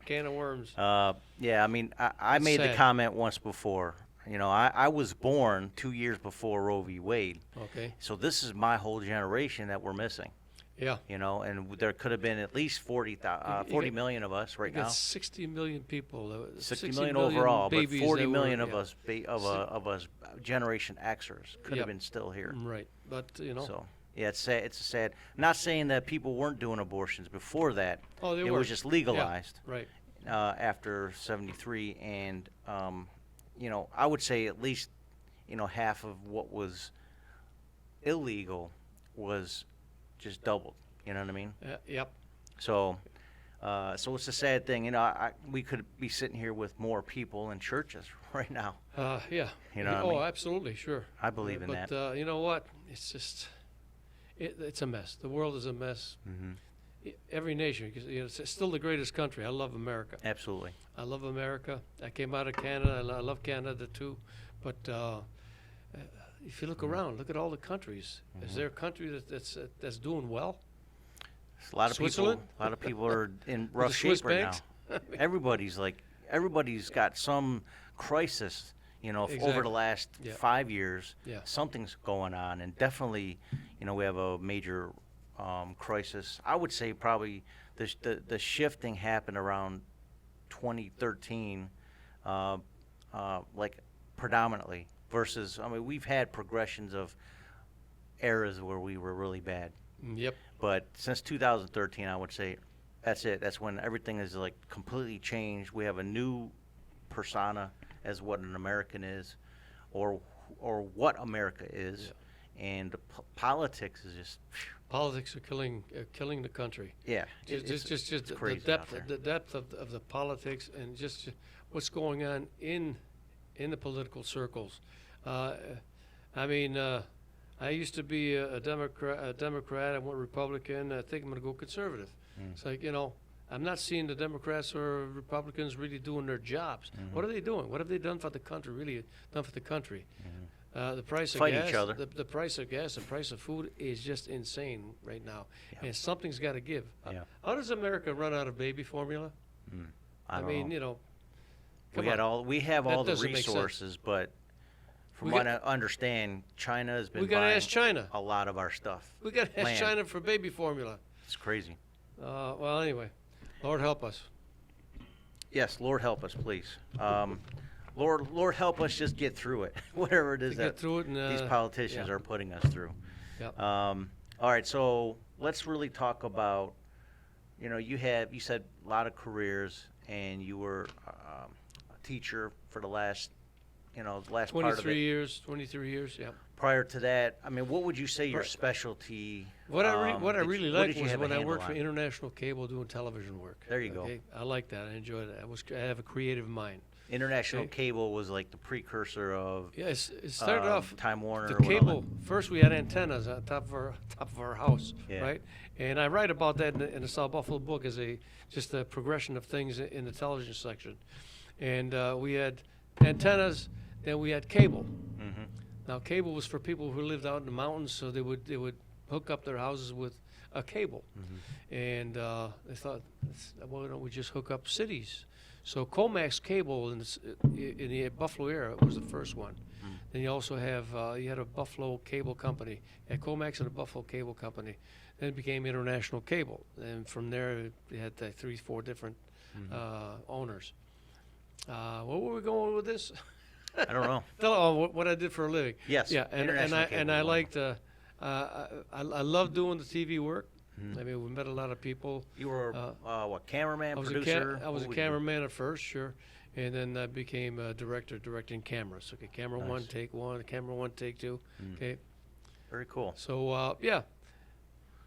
[SPEAKER 2] Can of worms.
[SPEAKER 1] Yeah, I mean, I
[SPEAKER 2] It's
[SPEAKER 1] made the
[SPEAKER 2] sad.
[SPEAKER 1] comment once before. I was born 2 years before Roe v. Wade.
[SPEAKER 2] Okay.
[SPEAKER 1] So this is my whole generation that we're missing.
[SPEAKER 2] Yeah.
[SPEAKER 1] And there could have been at least 40
[SPEAKER 2] got-
[SPEAKER 1] million of us right
[SPEAKER 2] We got
[SPEAKER 1] now.
[SPEAKER 2] 60 million people.
[SPEAKER 1] 60 million overall, but
[SPEAKER 2] babies
[SPEAKER 1] 40
[SPEAKER 2] that
[SPEAKER 1] million
[SPEAKER 2] were,
[SPEAKER 1] of us, of us, Generation Xers could
[SPEAKER 2] Yep.
[SPEAKER 1] have been still here.
[SPEAKER 2] Right, but
[SPEAKER 1] So yeah, it's sad. It's a sad. Not saying that people weren't doing abortions before that.
[SPEAKER 2] Oh, they
[SPEAKER 1] it
[SPEAKER 2] were.
[SPEAKER 1] was just legalized
[SPEAKER 2] Right.
[SPEAKER 1] after '73, and I would say at least half of what was illegal was just doubled. You know what I mean?
[SPEAKER 2] Yep.
[SPEAKER 1] So it's a sad thing. We could be sitting here with more people in churches right now.
[SPEAKER 2] Yeah.
[SPEAKER 1] You know what I
[SPEAKER 2] Oh,
[SPEAKER 1] mean?
[SPEAKER 2] absolutely, sure.
[SPEAKER 1] I believe in
[SPEAKER 2] but,
[SPEAKER 1] that.
[SPEAKER 2] you know what? It's just, it's a mess. The world is a mess.
[SPEAKER 1] Hmm.
[SPEAKER 2] Every nation, because it's still the greatest country. I love America.
[SPEAKER 1] Absolutely.
[SPEAKER 2] I love America. I came out of Canada. I love Canada too. But if you look around, look at all the countries. Is there a country that's doing well?
[SPEAKER 1] A lot of
[SPEAKER 2] Switzerland?
[SPEAKER 1] people. A lot of people are in rough
[SPEAKER 2] the Swiss
[SPEAKER 1] shape right
[SPEAKER 2] banks?
[SPEAKER 1] now. Everybody's got some crisis. Over
[SPEAKER 2] Exactly.
[SPEAKER 1] the last
[SPEAKER 2] Yeah.
[SPEAKER 1] 5 years,
[SPEAKER 2] Yeah.
[SPEAKER 1] something's going on, and definitely, we have a major crisis. I would say probably the shifting happened around 2013, like predominantly. Versus, we've had progressions of eras where we were really bad.
[SPEAKER 2] Yep.
[SPEAKER 1] But since 2013, I would say that's it. That's when everything is like completely changed. We have a new persona as what an American is, or what America is, and the politics is just
[SPEAKER 2] Politics are killing the country.
[SPEAKER 1] yeah.
[SPEAKER 2] Just the
[SPEAKER 1] crazy out there.
[SPEAKER 2] depth of the politics and just what's going on in the political circles. I mean, I used to be a Democrat. I went Republican. I think I'm going to go conservative. It's like, I'm not seeing the Democrats or Republicans really doing their jobs. What are they doing? What have they done for the country? Really done for the country? The price of
[SPEAKER 1] Fight
[SPEAKER 2] gas,
[SPEAKER 1] each other.
[SPEAKER 2] the price of gas, the price of food is just insane right now,
[SPEAKER 1] Yeah.
[SPEAKER 2] and something's got to give.
[SPEAKER 1] Yeah.
[SPEAKER 2] How does America run out of baby formula?
[SPEAKER 1] I don't
[SPEAKER 2] mean,
[SPEAKER 1] know.
[SPEAKER 2] come
[SPEAKER 1] we
[SPEAKER 2] on.
[SPEAKER 1] have
[SPEAKER 2] That
[SPEAKER 1] all the
[SPEAKER 2] doesn't make sense.
[SPEAKER 1] resources, but from
[SPEAKER 2] We
[SPEAKER 1] what
[SPEAKER 2] got-
[SPEAKER 1] I understand, China has been
[SPEAKER 2] We got to
[SPEAKER 1] buying
[SPEAKER 2] ask China.
[SPEAKER 1] a lot of our stuff.
[SPEAKER 2] We got to ask
[SPEAKER 1] land.
[SPEAKER 2] China for baby formula.
[SPEAKER 1] It's crazy.
[SPEAKER 2] Well, anyway, Lord help us.
[SPEAKER 1] Yes, Lord help us, please. Lord help us just get through it, whatever it is
[SPEAKER 2] To
[SPEAKER 1] that
[SPEAKER 2] get through it, and
[SPEAKER 1] these politicians
[SPEAKER 2] yeah.
[SPEAKER 1] are putting us through.
[SPEAKER 2] Yep.
[SPEAKER 1] All right, so let's really talk about, you said a lot of careers, and you were a teacher for the last part of
[SPEAKER 2] 23
[SPEAKER 1] it.
[SPEAKER 2] years, 23 years, yeah.
[SPEAKER 1] Prior to that, what would you say your specialty?
[SPEAKER 2] What I really liked
[SPEAKER 1] did you
[SPEAKER 2] was
[SPEAKER 1] have a
[SPEAKER 2] when I
[SPEAKER 1] handle
[SPEAKER 2] worked for
[SPEAKER 1] on?
[SPEAKER 2] International Cable doing television work.
[SPEAKER 1] There you go.
[SPEAKER 2] I like that. I enjoyed it. I have a creative mind.
[SPEAKER 1] International
[SPEAKER 2] Okay.
[SPEAKER 1] cable was like the precursor of
[SPEAKER 2] Yeah, it started off
[SPEAKER 1] Time Warner.
[SPEAKER 2] the
[SPEAKER 1] or whatnot.
[SPEAKER 2] cable. First, we had antennas on top of our house,
[SPEAKER 1] Yeah.
[SPEAKER 2] right? And I write about that in the South Buffalo book as just a progression of things in the television section. And we had antennas, then we had cable.
[SPEAKER 1] Mm-hmm.
[SPEAKER 2] Now, cable was for people who lived out in the mountains, so they would hook up their houses with a cable.
[SPEAKER 1] Mm-hmm.
[SPEAKER 2] And they thought, why don't we just hook up cities? So Comax Cable in the Buffalo area was the first one.
[SPEAKER 1] Mm.
[SPEAKER 2] Then you also have you had a Buffalo Cable Company, a Comax and a Buffalo Cable Company. Then it became International Cable, and from there you had 3-4 different owners. Where were we going with this?
[SPEAKER 1] I don't know.
[SPEAKER 2] What I did for a living.
[SPEAKER 1] Yes.
[SPEAKER 2] Yeah, and
[SPEAKER 1] International cable
[SPEAKER 2] I
[SPEAKER 1] was one.
[SPEAKER 2] liked. I love doing the TV work.
[SPEAKER 1] Mhm.
[SPEAKER 2] I mean, we met a lot of people.
[SPEAKER 1] You were what, cameraman,
[SPEAKER 2] I was
[SPEAKER 1] producer?
[SPEAKER 2] I was
[SPEAKER 1] What
[SPEAKER 2] a
[SPEAKER 1] were you?
[SPEAKER 2] cameraman at first, sure, and then I became a director, directing cameras. Okay, camera
[SPEAKER 1] Nice.
[SPEAKER 2] one, take one. Camera one, take two.
[SPEAKER 1] Mm.
[SPEAKER 2] Okay,
[SPEAKER 1] Very cool.
[SPEAKER 2] so yeah,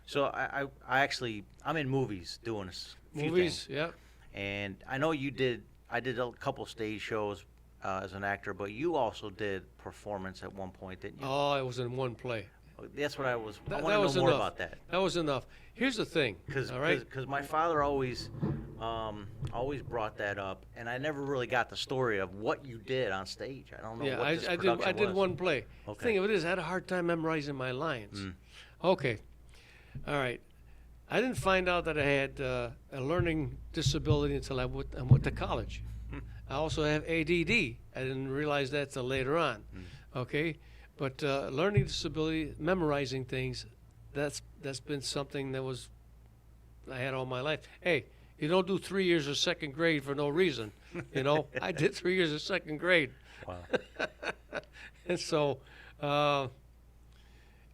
[SPEAKER 1] So I actually I'm in movies doing a few
[SPEAKER 2] movies.
[SPEAKER 1] things.
[SPEAKER 2] Yeah,
[SPEAKER 1] And I know you did. I did a couple stage shows as an actor, but you also did performance at one point, didn't you?
[SPEAKER 2] oh, I was in one play.
[SPEAKER 1] That's what I was. I
[SPEAKER 2] That
[SPEAKER 1] want to
[SPEAKER 2] was
[SPEAKER 1] know more
[SPEAKER 2] enough.
[SPEAKER 1] about that.
[SPEAKER 2] That was enough. Here's the thing.
[SPEAKER 1] Because
[SPEAKER 2] all right.
[SPEAKER 1] my father always brought that up, and I never really got the story of what you did on stage. I don't know
[SPEAKER 2] Yeah,
[SPEAKER 1] what this
[SPEAKER 2] I
[SPEAKER 1] production
[SPEAKER 2] did
[SPEAKER 1] was.
[SPEAKER 2] one play.
[SPEAKER 1] Okay.
[SPEAKER 2] Thing of it is, I had a hard time memorizing my lines.
[SPEAKER 1] Mm.
[SPEAKER 2] Okay, all right. I didn't find out that I had a learning disability until I went to college. I also have ADD. I didn't realize that till later on. Okay, but learning disability, memorizing things, that's been something that I had all my life. Hey, you don't do 3 years of second grade for no reason. You know, I did 3 years of second grade.
[SPEAKER 1] Wow.
[SPEAKER 2] And so,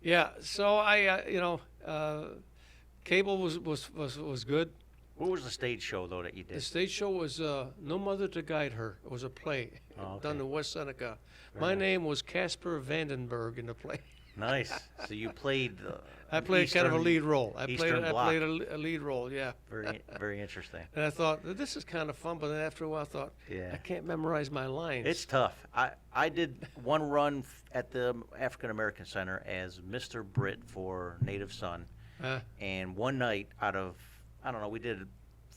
[SPEAKER 2] yeah. So I, cable was good.
[SPEAKER 1] What was the stage show though that you
[SPEAKER 2] The
[SPEAKER 1] did?
[SPEAKER 2] stage show was No Mother to Guide Her. It was a play
[SPEAKER 1] Oh, okay.
[SPEAKER 2] done in West Seneca.
[SPEAKER 1] Very
[SPEAKER 2] My
[SPEAKER 1] nice.
[SPEAKER 2] name was Casper Vandenberg in the play.
[SPEAKER 1] Nice. So you played.
[SPEAKER 2] I played kind of a
[SPEAKER 1] Eastern-
[SPEAKER 2] lead role. I
[SPEAKER 1] Eastern Bloc.
[SPEAKER 2] played a lead role, yeah.
[SPEAKER 1] Very interesting.
[SPEAKER 2] And I thought, this is kind of fun, but then after a while I thought,
[SPEAKER 1] Yeah.
[SPEAKER 2] I can't memorize my lines.
[SPEAKER 1] It's tough. I did one run at the African American Center as Mr. Britt for Native Son,
[SPEAKER 2] Uh,
[SPEAKER 1] and one night out of I don't know, we did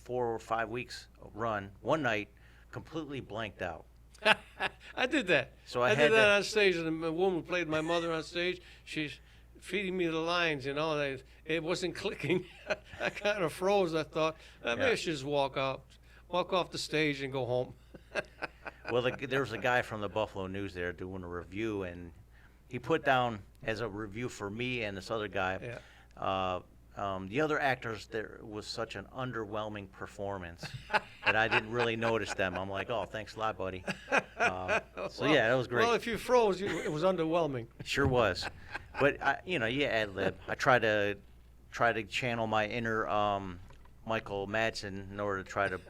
[SPEAKER 1] 4 or 5 weeks run. One night, completely blanked out.
[SPEAKER 2] I did that.
[SPEAKER 1] So I
[SPEAKER 2] I
[SPEAKER 1] had
[SPEAKER 2] did that
[SPEAKER 1] to-
[SPEAKER 2] on stage, and the woman who played my mother on stage, she's feeding me the lines, it wasn't clicking. I kind of froze. I thought, maybe
[SPEAKER 1] Yeah.
[SPEAKER 2] I should just walk off the stage and go home.
[SPEAKER 1] Well, there was a guy from the Buffalo News there doing a review, and he put down as a review for me and this other guy.
[SPEAKER 2] Yeah.
[SPEAKER 1] The other actors, there was such an underwhelming performance that I didn't really notice them. I'm like, oh, thanks a lot, buddy. So yeah, that was great.
[SPEAKER 2] Well, if you froze, it was underwhelming.
[SPEAKER 1] Sure was, but you ad lib. I try to channel my inner Michael Madsen in order to try to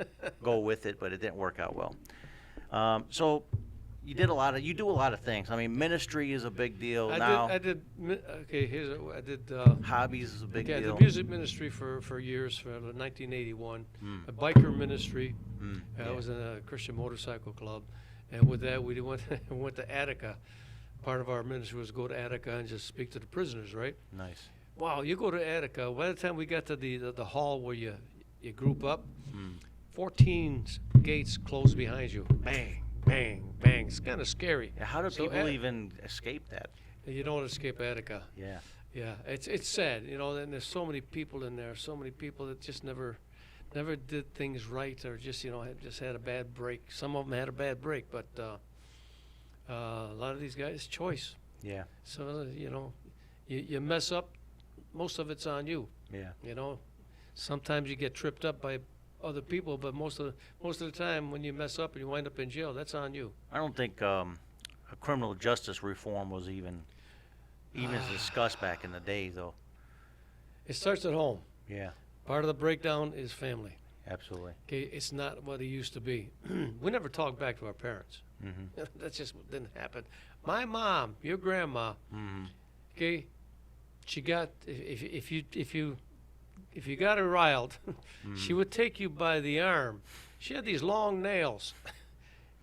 [SPEAKER 1] go with it, but it didn't work out well. So you do a lot of things. I mean, ministry is a big deal now.
[SPEAKER 2] I did. Okay, I did.
[SPEAKER 1] Hobbies is a big
[SPEAKER 2] I
[SPEAKER 1] deal.
[SPEAKER 2] did music ministry for years, for 1981.
[SPEAKER 1] Mm.
[SPEAKER 2] A biker ministry.
[SPEAKER 1] Mm,
[SPEAKER 2] I
[SPEAKER 1] yeah.
[SPEAKER 2] was in a Christian motorcycle club, and with that we went went to Attica. Part of our ministry was go to Attica and just speak to the prisoners, right?
[SPEAKER 1] Nice.
[SPEAKER 2] Wow, you go to Attica. By the time we got to the hall where you group up,
[SPEAKER 1] Mm.
[SPEAKER 2] 14 gates close behind you. Bang, bang, bang. It's kind of scary.
[SPEAKER 1] Yeah, how do
[SPEAKER 2] So
[SPEAKER 1] people even escape that?
[SPEAKER 2] You don't escape Attica.
[SPEAKER 1] Yeah.
[SPEAKER 2] Yeah, it's sad, and there's so many people in there, so many people that just never did things right, or just had a bad break. Some of them had a bad break, but a lot of these guys, choice.
[SPEAKER 1] Yeah.
[SPEAKER 2] So you mess up, most of it's on you.
[SPEAKER 1] Yeah.
[SPEAKER 2] Sometimes you get tripped up by other people, but most of the time when you mess up and you wind up in jail, that's on you.
[SPEAKER 1] I don't think a criminal justice reform was even discussed back in the day, though.
[SPEAKER 2] It starts at home.
[SPEAKER 1] Yeah.
[SPEAKER 2] Part of the breakdown is family.
[SPEAKER 1] Absolutely.
[SPEAKER 2] Okay, it's not what it used to be. We never talked back to our parents.
[SPEAKER 1] Mm-hmm.
[SPEAKER 2] That just didn't happen. My mom, your grandma,
[SPEAKER 1] Mm-hmm.
[SPEAKER 2] okay, she got if you got her riled, she would take you by the arm. She had these long nails,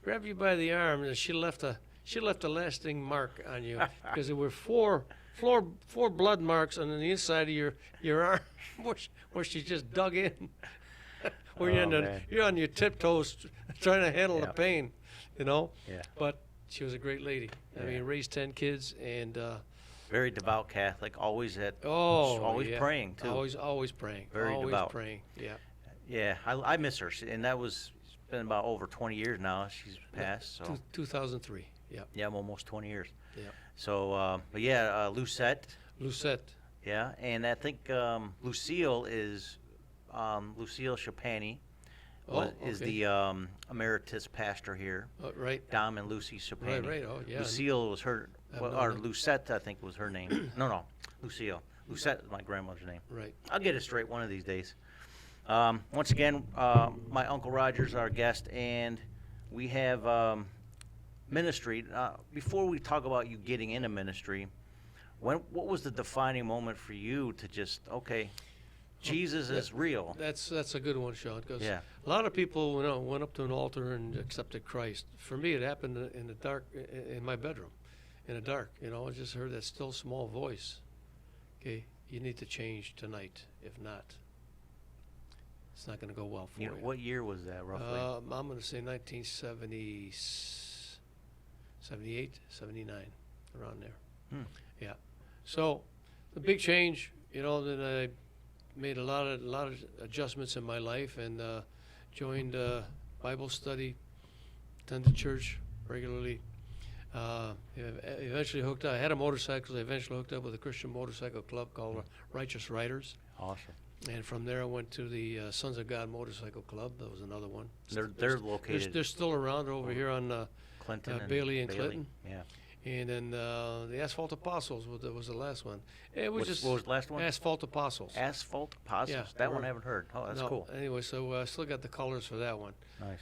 [SPEAKER 2] grabbed you by the arm, and she left a lasting mark on you because there were four blood marks on the inside of your arm where she just dug in. Where you're on your tiptoes trying to handle the pain, you know.
[SPEAKER 1] Yeah.
[SPEAKER 2] But she was a great lady. I mean, raised 10 kids and.
[SPEAKER 1] Very devout Catholic, always praying too.
[SPEAKER 2] Always praying.
[SPEAKER 1] Very
[SPEAKER 2] always
[SPEAKER 1] devout.
[SPEAKER 2] praying. Yeah.
[SPEAKER 1] Yeah, I miss her, and that was it's been about over 20 years now. She's passed, so
[SPEAKER 2] 2003. Yeah.
[SPEAKER 1] yeah, almost 20 years.
[SPEAKER 2] Yeah.
[SPEAKER 1] So, but yeah, Lucette. Yeah, and I think Lucille is Lucille Chapani. Is the emeritus pastor here.
[SPEAKER 2] Right.
[SPEAKER 1] Dom and Lucy Chapani.
[SPEAKER 2] Right. Oh, yeah.
[SPEAKER 1] Lucille was her, or Lucette, I think was her name. No, Lucille. Lucette is my grandmother's name.
[SPEAKER 2] Right.
[SPEAKER 1] I'll get it straight one of these days. Once again, my Uncle Roger's our guest, and we have ministry. Before we talk about you getting into ministry, what was the defining moment for you to just, okay, Jesus is real?
[SPEAKER 2] That's a good one, Sean, because
[SPEAKER 1] Yeah.
[SPEAKER 2] a lot of people went up to an altar and accepted Christ. For me, it happened in the dark, in my bedroom, in the dark. I just heard that still small voice. Okay, you need to change tonight. If not, it's not going to go well for you.
[SPEAKER 1] What year was that, roughly?
[SPEAKER 2] I'm going to say 1970, 78, 79, around there. Yeah. So the big change, then I made a lot of adjustments in my life and joined Bible study, attended church regularly. Eventually hooked up. I had a motorcycle. I eventually hooked up with a Christian motorcycle club called Righteous Riders.
[SPEAKER 1] Awesome.
[SPEAKER 2] And from there, I went to the Sons of God Motorcycle Club. That was another one.
[SPEAKER 1] They're located.
[SPEAKER 2] They're still around. They're over here on
[SPEAKER 1] Clinton and
[SPEAKER 2] Bailey and Clinton.
[SPEAKER 1] Yeah.
[SPEAKER 2] And then the Asphalt Apostles was the last one. It was
[SPEAKER 1] What was the last one?
[SPEAKER 2] Asphalt Apostles.
[SPEAKER 1] Asphalt Apostles.
[SPEAKER 2] Yeah,
[SPEAKER 1] That one I haven't heard. Oh, that's
[SPEAKER 2] No,
[SPEAKER 1] cool.
[SPEAKER 2] Anyway, so I still got the colors for that one.
[SPEAKER 1] Nice.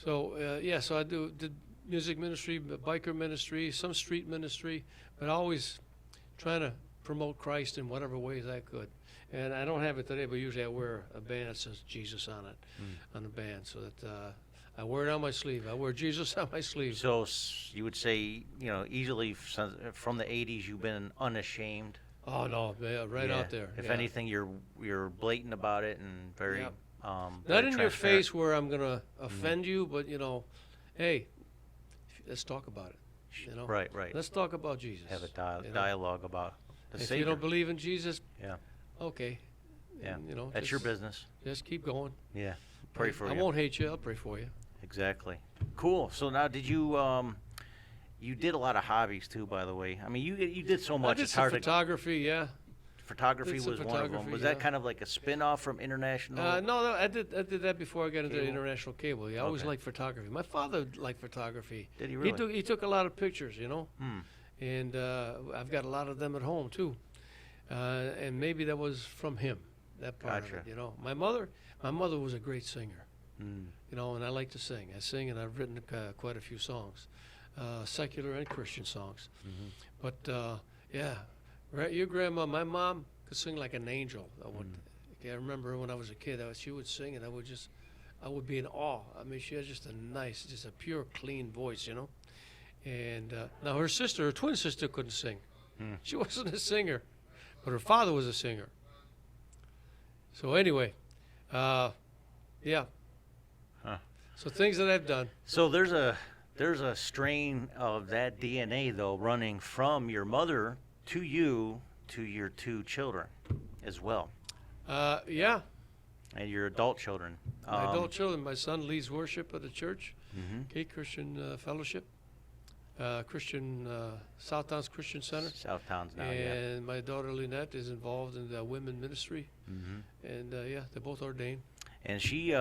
[SPEAKER 2] So I did music ministry, biker ministry, some street ministry, but always trying to promote Christ in whatever ways I could. And I don't have it today, but usually I wear a band that says Jesus on it, on the band, so that I wear it on my sleeve. I wear Jesus on my sleeve.
[SPEAKER 1] So you would say, easily from the 80s, you've been unashamed.
[SPEAKER 2] Oh no, right out there.
[SPEAKER 1] If
[SPEAKER 2] yeah.
[SPEAKER 1] anything, you're blatant about it and very
[SPEAKER 2] Yep.
[SPEAKER 1] very
[SPEAKER 2] Not in your
[SPEAKER 1] transparent.
[SPEAKER 2] face where I'm gonna offend you, but hey, let's talk about it.
[SPEAKER 1] Right.
[SPEAKER 2] Let's talk about Jesus.
[SPEAKER 1] Have a dialogue about the
[SPEAKER 2] If
[SPEAKER 1] Savior.
[SPEAKER 2] you don't believe in Jesus,
[SPEAKER 1] Yeah.
[SPEAKER 2] okay.
[SPEAKER 1] Yeah.
[SPEAKER 2] And,
[SPEAKER 1] That's your
[SPEAKER 2] just-
[SPEAKER 1] business.
[SPEAKER 2] Just keep going.
[SPEAKER 1] Yeah. Pray for
[SPEAKER 2] I
[SPEAKER 1] you.
[SPEAKER 2] won't hate you. I'll pray for you.
[SPEAKER 1] Exactly. Cool. So now, did you you did a lot of hobbies too, by the way. I mean, you did so much.
[SPEAKER 2] I did
[SPEAKER 1] It's
[SPEAKER 2] some
[SPEAKER 1] hard
[SPEAKER 2] photography, yeah.
[SPEAKER 1] Photography
[SPEAKER 2] did some
[SPEAKER 1] was one of them.
[SPEAKER 2] photography,
[SPEAKER 1] Was
[SPEAKER 2] yeah.
[SPEAKER 1] that kind of like a spin-off from international?
[SPEAKER 2] No, I did that before I got into
[SPEAKER 1] Cable?
[SPEAKER 2] international cable. I always
[SPEAKER 1] Okay.
[SPEAKER 2] liked photography. My father liked photography.
[SPEAKER 1] Did he really?
[SPEAKER 2] He took a lot of pictures,
[SPEAKER 1] Hmm.
[SPEAKER 2] and I've got a lot of them at home too. And maybe that was from him, that part
[SPEAKER 1] Gotcha.
[SPEAKER 2] of it. My mother was a great singer.
[SPEAKER 1] Mm.
[SPEAKER 2] And I like to sing. I sing, and I've written quite a few songs, secular and Christian songs.
[SPEAKER 1] Mm-hmm.
[SPEAKER 2] But right, your grandma, my mom could sing like an angel. I remember when I was a kid, she would sing, and I would be in awe. I mean, she has just a pure, clean voice, And now her twin sister, couldn't sing.
[SPEAKER 1] Mm.
[SPEAKER 2] She wasn't a singer, but her father was a singer. So anyway, yeah.
[SPEAKER 1] Huh.
[SPEAKER 2] So things that I've done.
[SPEAKER 1] So there's a strain of that DNA though running from your mother to you to your two children as well,
[SPEAKER 2] Yeah,
[SPEAKER 1] and your adult children.
[SPEAKER 2] my adult children. My son leads worship at the church,
[SPEAKER 1] Mhm.
[SPEAKER 2] Christian Fellowship, Christian Southtowns Christian Center.
[SPEAKER 1] Southtowns now,
[SPEAKER 2] And my daughter Lynette is involved in the women ministry, and they're both ordained.
[SPEAKER 1] And she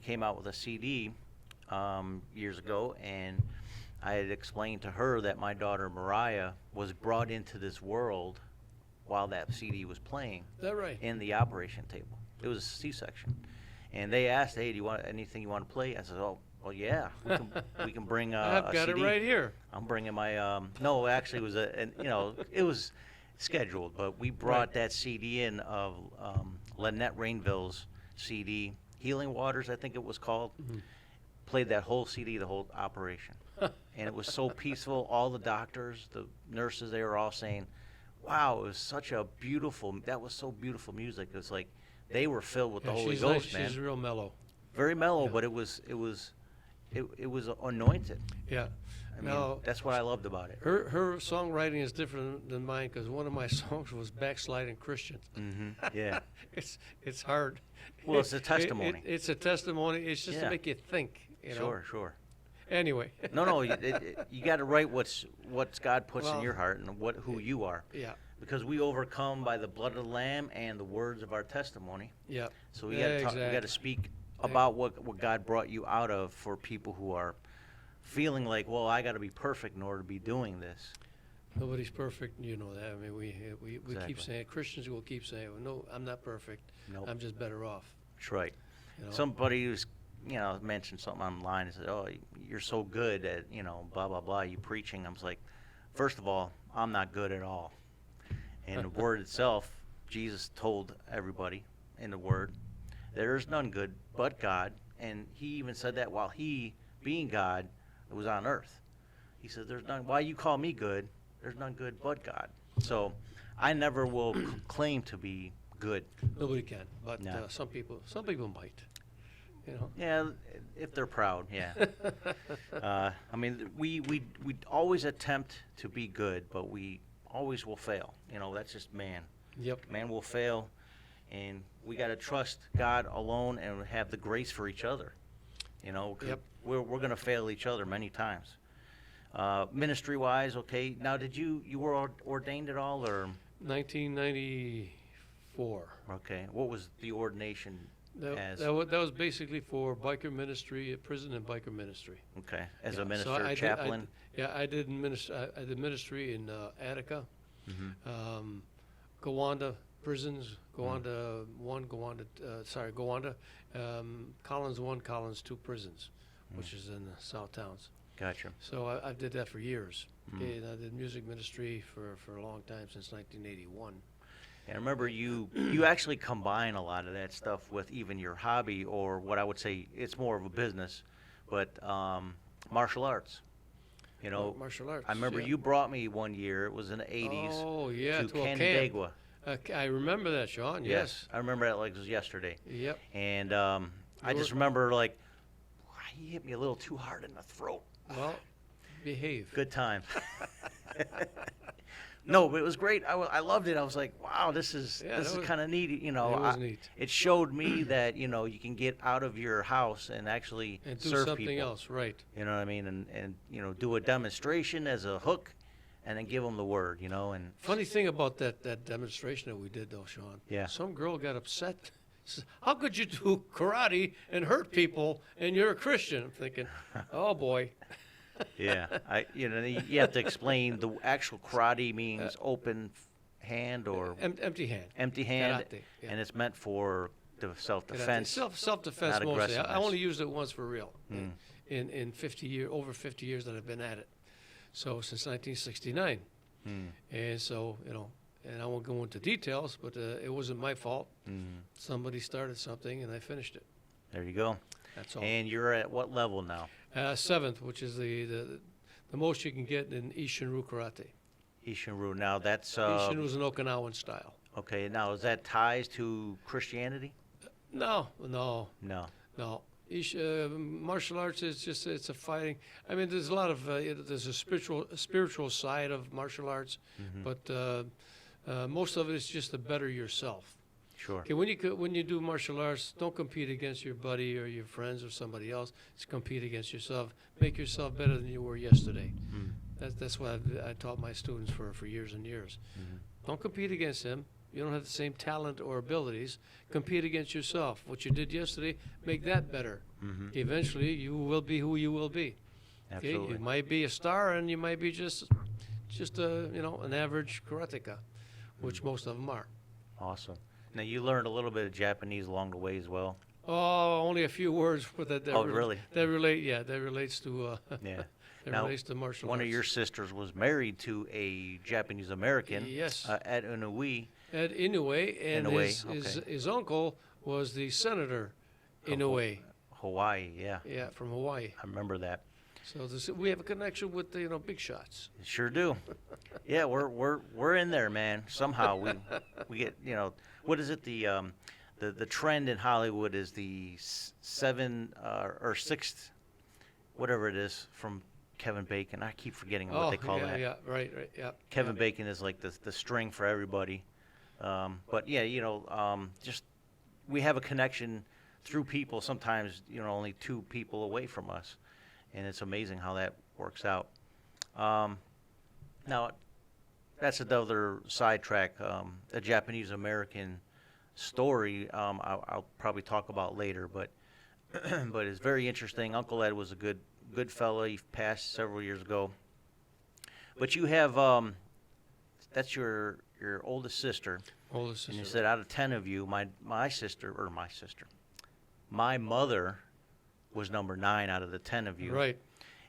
[SPEAKER 1] came out with a CD years ago, and I had explained to her that my daughter Mariah was brought into this world while that CD was playing
[SPEAKER 2] Is that right?
[SPEAKER 1] in the operation table. It was a C-section, and they asked, "Hey, do you want anything you want to play?" I said, "Oh, well, yeah, we can bring
[SPEAKER 2] I've
[SPEAKER 1] a
[SPEAKER 2] got
[SPEAKER 1] CD."
[SPEAKER 2] it right here.
[SPEAKER 1] I'm bringing my no, actually it was it was scheduled, but we brought that CD in of Roberge Rainville's CD, Healing Waters, I think it was called. played that whole CD, the whole operation. And it was so peaceful. All the doctors, the nurses, they were all saying, wow, it was such a beautiful, that was so beautiful music. It was like they were filled with the Holy
[SPEAKER 2] she's
[SPEAKER 1] Ghost,
[SPEAKER 2] nice.
[SPEAKER 1] man.
[SPEAKER 2] She's real mellow.
[SPEAKER 1] Very mellow,
[SPEAKER 2] Yeah.
[SPEAKER 1] but it was anointed.
[SPEAKER 2] Yeah.
[SPEAKER 1] I mean,
[SPEAKER 2] Now,
[SPEAKER 1] that's what I loved about it.
[SPEAKER 2] her songwriting is different than mine because one of my songs was Backsliding Christian.
[SPEAKER 1] Yeah.
[SPEAKER 2] It's hard.
[SPEAKER 1] Well, it's a testimony.
[SPEAKER 2] It's a testimony. It's just
[SPEAKER 1] Yeah.
[SPEAKER 2] to make you think. You know?
[SPEAKER 1] Sure.
[SPEAKER 2] Anyway.
[SPEAKER 1] No, you got to write what's God puts in
[SPEAKER 2] Well,
[SPEAKER 1] your heart and who you are.
[SPEAKER 2] Yeah.
[SPEAKER 1] Because we overcome by the blood of the Lamb and the words of our testimony.
[SPEAKER 2] Yeah.
[SPEAKER 1] So we got to talk. We got to speak about what God brought you out of for people who are feeling like, well, I got to be perfect in order to be doing this.
[SPEAKER 2] Nobody's perfect. You know that. I mean, we
[SPEAKER 1] Exactly.
[SPEAKER 2] keep saying, Christians will keep saying, well, no, I'm not perfect.
[SPEAKER 1] Nope.
[SPEAKER 2] I'm just better off.
[SPEAKER 1] That's right.
[SPEAKER 2] You know?
[SPEAKER 1] Somebody who's, mentioned something online and said, oh, you're so good at, blah, blah, blah, you preaching. I was like, first of all, I'm not good at all. And the word itself, Jesus told everybody in the word, there is none good but God. And he even said that while he, being God, was on earth. He said, there's none, why you call me good? There's none good but God. So I never will claim to be good.
[SPEAKER 2] Nobody can, but
[SPEAKER 1] No.
[SPEAKER 2] some people might. You know.
[SPEAKER 1] Yeah, if they're proud, yeah. I mean, we always attempt to be good, but we always will fail. That's just man.
[SPEAKER 2] Yep.
[SPEAKER 1] Man will fail, and we got to trust God alone and have the grace for each other. 'Cause
[SPEAKER 2] Yep.
[SPEAKER 1] we're going to fail each other many times. Ministry-wise, okay. Now, you were ordained at all, or
[SPEAKER 2] 1994.
[SPEAKER 1] okay? What was the ordination as?
[SPEAKER 2] That was basically for biker ministry, prison and biker ministry.
[SPEAKER 1] Okay, as
[SPEAKER 2] Yeah,
[SPEAKER 1] a
[SPEAKER 2] so
[SPEAKER 1] minister, chaplain.
[SPEAKER 2] I did ministry in Attica,
[SPEAKER 1] Mhm.
[SPEAKER 2] Gowanda prisons, Gowanda 1, Gowanda, Collins 1, Collins 2 prisons, which is in the South Towns.
[SPEAKER 1] Gotcha.
[SPEAKER 2] So I did that for years. Okay, and I did music ministry for a long time, since 1981.
[SPEAKER 1] And remember, you actually combine a lot of that stuff with even your hobby, or what I would say, it's more of a business, but martial arts.
[SPEAKER 2] Martial arts.
[SPEAKER 1] I remember
[SPEAKER 2] yeah.
[SPEAKER 1] you brought me one year, it was in the 80s,
[SPEAKER 2] Oh, yeah,
[SPEAKER 1] to
[SPEAKER 2] to a camp.
[SPEAKER 1] Canandaigua.
[SPEAKER 2] I remember that, Sean, yes.
[SPEAKER 1] I remember that like it was yesterday.
[SPEAKER 2] Yep.
[SPEAKER 1] And I just remember, like, he hit me a little too hard in the throat.
[SPEAKER 2] Well, behave.
[SPEAKER 1] Good time. No, but it was great. I loved it. I was like, wow, this is kind of neat.
[SPEAKER 2] It was neat.
[SPEAKER 1] It showed me that you can get out of your house and actually
[SPEAKER 2] And do
[SPEAKER 1] serve
[SPEAKER 2] something
[SPEAKER 1] people.
[SPEAKER 2] else, right.
[SPEAKER 1] You know what I mean? And do a demonstration as a hook, and then give them the word. And
[SPEAKER 2] Funny thing about that demonstration that we did, though, Sean.
[SPEAKER 1] Yeah.
[SPEAKER 2] Some girl got upset. Says, how could you do karate and hurt people and you're a Christian? I'm thinking, oh, boy.
[SPEAKER 1] yeah, you have to explain the actual karate means open hand or
[SPEAKER 2] Empty hand.
[SPEAKER 1] empty hand,
[SPEAKER 2] Karate, yeah.
[SPEAKER 1] and it's meant for the
[SPEAKER 2] Karate.
[SPEAKER 1] self-defense.
[SPEAKER 2] Self-defense
[SPEAKER 1] not
[SPEAKER 2] mostly. I
[SPEAKER 1] aggressiveness.
[SPEAKER 2] only used it once for real
[SPEAKER 1] Mm.
[SPEAKER 2] in over 50 years that I've been at it. So since 1969.
[SPEAKER 1] Mm.
[SPEAKER 2] And so, and I won't go into details, but it wasn't my fault.
[SPEAKER 1] Mm.
[SPEAKER 2] Somebody started something and I finished it.
[SPEAKER 1] There you go.
[SPEAKER 2] That's all.
[SPEAKER 1] And you're at what level now?
[SPEAKER 2] 7th, which is the most you can get in Ishinru karate.
[SPEAKER 1] Ishinru. Now that's
[SPEAKER 2] Ishinru is an Okinawan style.
[SPEAKER 1] okay. Now is that ties to Christianity?
[SPEAKER 2] No.
[SPEAKER 1] No.
[SPEAKER 2] Martial arts is just, it's a fighting. I mean, there's a lot of, there's a spiritual side of martial arts, but most of it is just to better yourself.
[SPEAKER 1] Sure.
[SPEAKER 2] Okay, when you do martial arts, don't compete against your buddy or your friends or somebody else. It's compete against yourself. Make yourself better than you were yesterday.
[SPEAKER 1] Mm.
[SPEAKER 2] That's what I taught my students for years and years.
[SPEAKER 1] Mhm.
[SPEAKER 2] Don't compete against him. You don't have the same talent or abilities. Compete against yourself. What you did yesterday, make that better.
[SPEAKER 1] Mhm.
[SPEAKER 2] Eventually, you will be who you will be. Okay?
[SPEAKER 1] Absolutely.
[SPEAKER 2] You might be a star, and you might be just an average karateka, which most of them are.
[SPEAKER 1] Awesome. Now you learned a little bit of Japanese along the way as well.
[SPEAKER 2] Oh, only a few words with that.
[SPEAKER 1] Oh, really?
[SPEAKER 2] That relates to.
[SPEAKER 1] Yeah.
[SPEAKER 2] That
[SPEAKER 1] Now,
[SPEAKER 2] relates to martial
[SPEAKER 1] One
[SPEAKER 2] arts.
[SPEAKER 1] of your sisters was married to a Japanese American.
[SPEAKER 2] Yes.
[SPEAKER 1] At Inui.
[SPEAKER 2] At Inoue, and
[SPEAKER 1] Inoue,
[SPEAKER 2] his uncle was the senator
[SPEAKER 1] Oh,
[SPEAKER 2] Inoue.
[SPEAKER 1] Hawaii, yeah.
[SPEAKER 2] Yeah, from Hawaii.
[SPEAKER 1] I remember that.
[SPEAKER 2] So we have a connection with the big shots.
[SPEAKER 1] Sure do. Yeah, we're in there, man. Somehow we get, what is it, the trend in Hollywood is the seven or sixth, whatever it is, from Kevin Bacon. I keep forgetting what they call
[SPEAKER 2] yeah,
[SPEAKER 1] that.
[SPEAKER 2] yeah, right, yeah.
[SPEAKER 1] Kevin Bacon is like the string for everybody. But yeah, just we have a connection through people. Sometimes only two people away from us, and it's amazing how that works out. Now, that's another sidetrack. A Japanese American story. I'll probably talk about later, but but it's very interesting. Uncle Ed was a good fella. He passed several years ago. But you have that's your oldest sister.
[SPEAKER 2] Oldest
[SPEAKER 1] And you
[SPEAKER 2] sister.
[SPEAKER 1] said out of 10 of you, my mother was number 9 out of the 10 of you.
[SPEAKER 2] Right.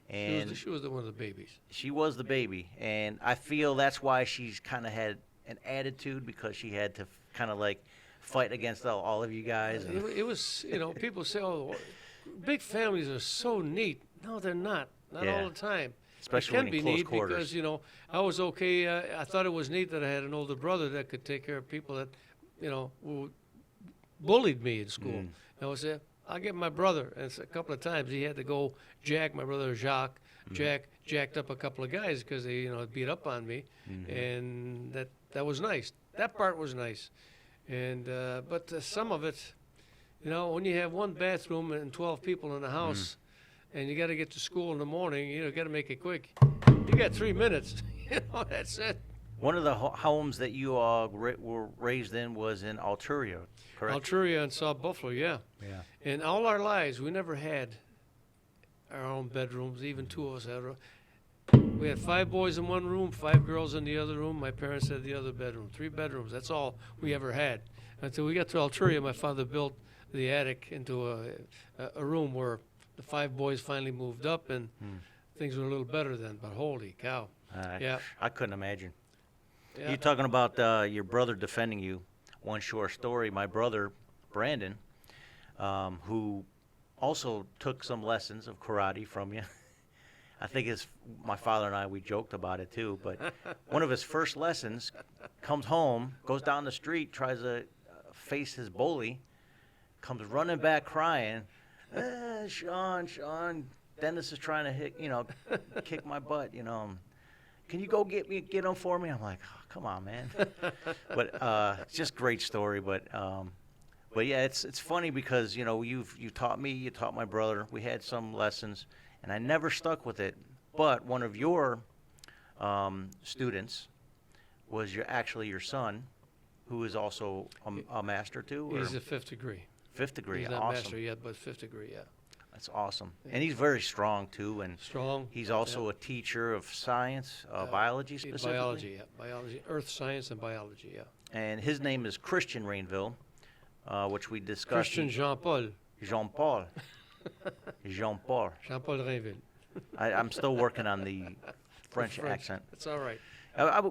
[SPEAKER 1] And
[SPEAKER 2] She was one of the babies.
[SPEAKER 1] she was the baby, and I feel that's why she's kind of had an attitude, because she had to kind of like fight against all of you guys. And
[SPEAKER 2] It was, people say, oh, big families are so neat. No, they're not. Not
[SPEAKER 1] Yeah.
[SPEAKER 2] all the time.
[SPEAKER 1] Especially
[SPEAKER 2] it
[SPEAKER 1] when
[SPEAKER 2] can
[SPEAKER 1] in
[SPEAKER 2] be
[SPEAKER 1] close
[SPEAKER 2] neat
[SPEAKER 1] quarters.
[SPEAKER 2] because, I was okay. I thought it was neat that I had an older brother that could take care of people that, who bullied me in school.
[SPEAKER 1] Mm.
[SPEAKER 2] I was I'll get my brother. And a couple of times he had to go jack my brother Jacques. Jacked up a couple of guys because they, beat up on me, and that was nice. That part was nice, and but some of it, when you have one bathroom and 12 people in the house, and you got to get to school in the morning, got to make it quick. You got 3 minutes, that's it.
[SPEAKER 1] one of the homes that you were raised in was in Alturia, correct?
[SPEAKER 2] Alturia and South Buffalo, yeah.
[SPEAKER 1] Yeah.
[SPEAKER 2] And all our lives, we never had our own bedrooms. Even two of us had. We had 5 boys in one room, 5 girls in the other room. My parents had the other bedroom. 3 bedrooms. That's all we ever had. Until we got to Alturia, my father built the attic into a room where the 5 boys finally moved up, and things were a little better then. But holy cow! Yeah.
[SPEAKER 1] I couldn't imagine.
[SPEAKER 2] Yeah.
[SPEAKER 1] You're talking about your brother defending you. One short story. My brother, Brandon, who also took some lessons of karate from you. I think my father and I, we joked about it too, but one of his first lessons, comes home, goes down the street, tries to face his bully, comes running back crying, Sean, Dennis is trying to hit, kick my butt, Can you go get him for me? I'm like, oh, come on, man. But it's just great story. But yeah, it's funny because you taught me, you taught my brother. We had some lessons, and I never stuck with it. But one of your students was actually your son, who is also a master too. Or
[SPEAKER 2] He's a 5th degree.
[SPEAKER 1] 5th degree.
[SPEAKER 2] He's not
[SPEAKER 1] Awesome.
[SPEAKER 2] master yet, but 5th degree, yeah.
[SPEAKER 1] That's awesome. And he's very strong too. And
[SPEAKER 2] Strong.
[SPEAKER 1] he's also a teacher of science, biology specifically.
[SPEAKER 2] Biology, yeah. Biology, earth science and biology, yeah.
[SPEAKER 1] And his name is Christian Rainville, which we discussed.
[SPEAKER 2] Christian Jean-Paul.
[SPEAKER 1] Jean-Paul. Jean-Paul.
[SPEAKER 2] Jean-Paul Rainville.
[SPEAKER 1] I'm still working on the French accent.
[SPEAKER 2] That's all right.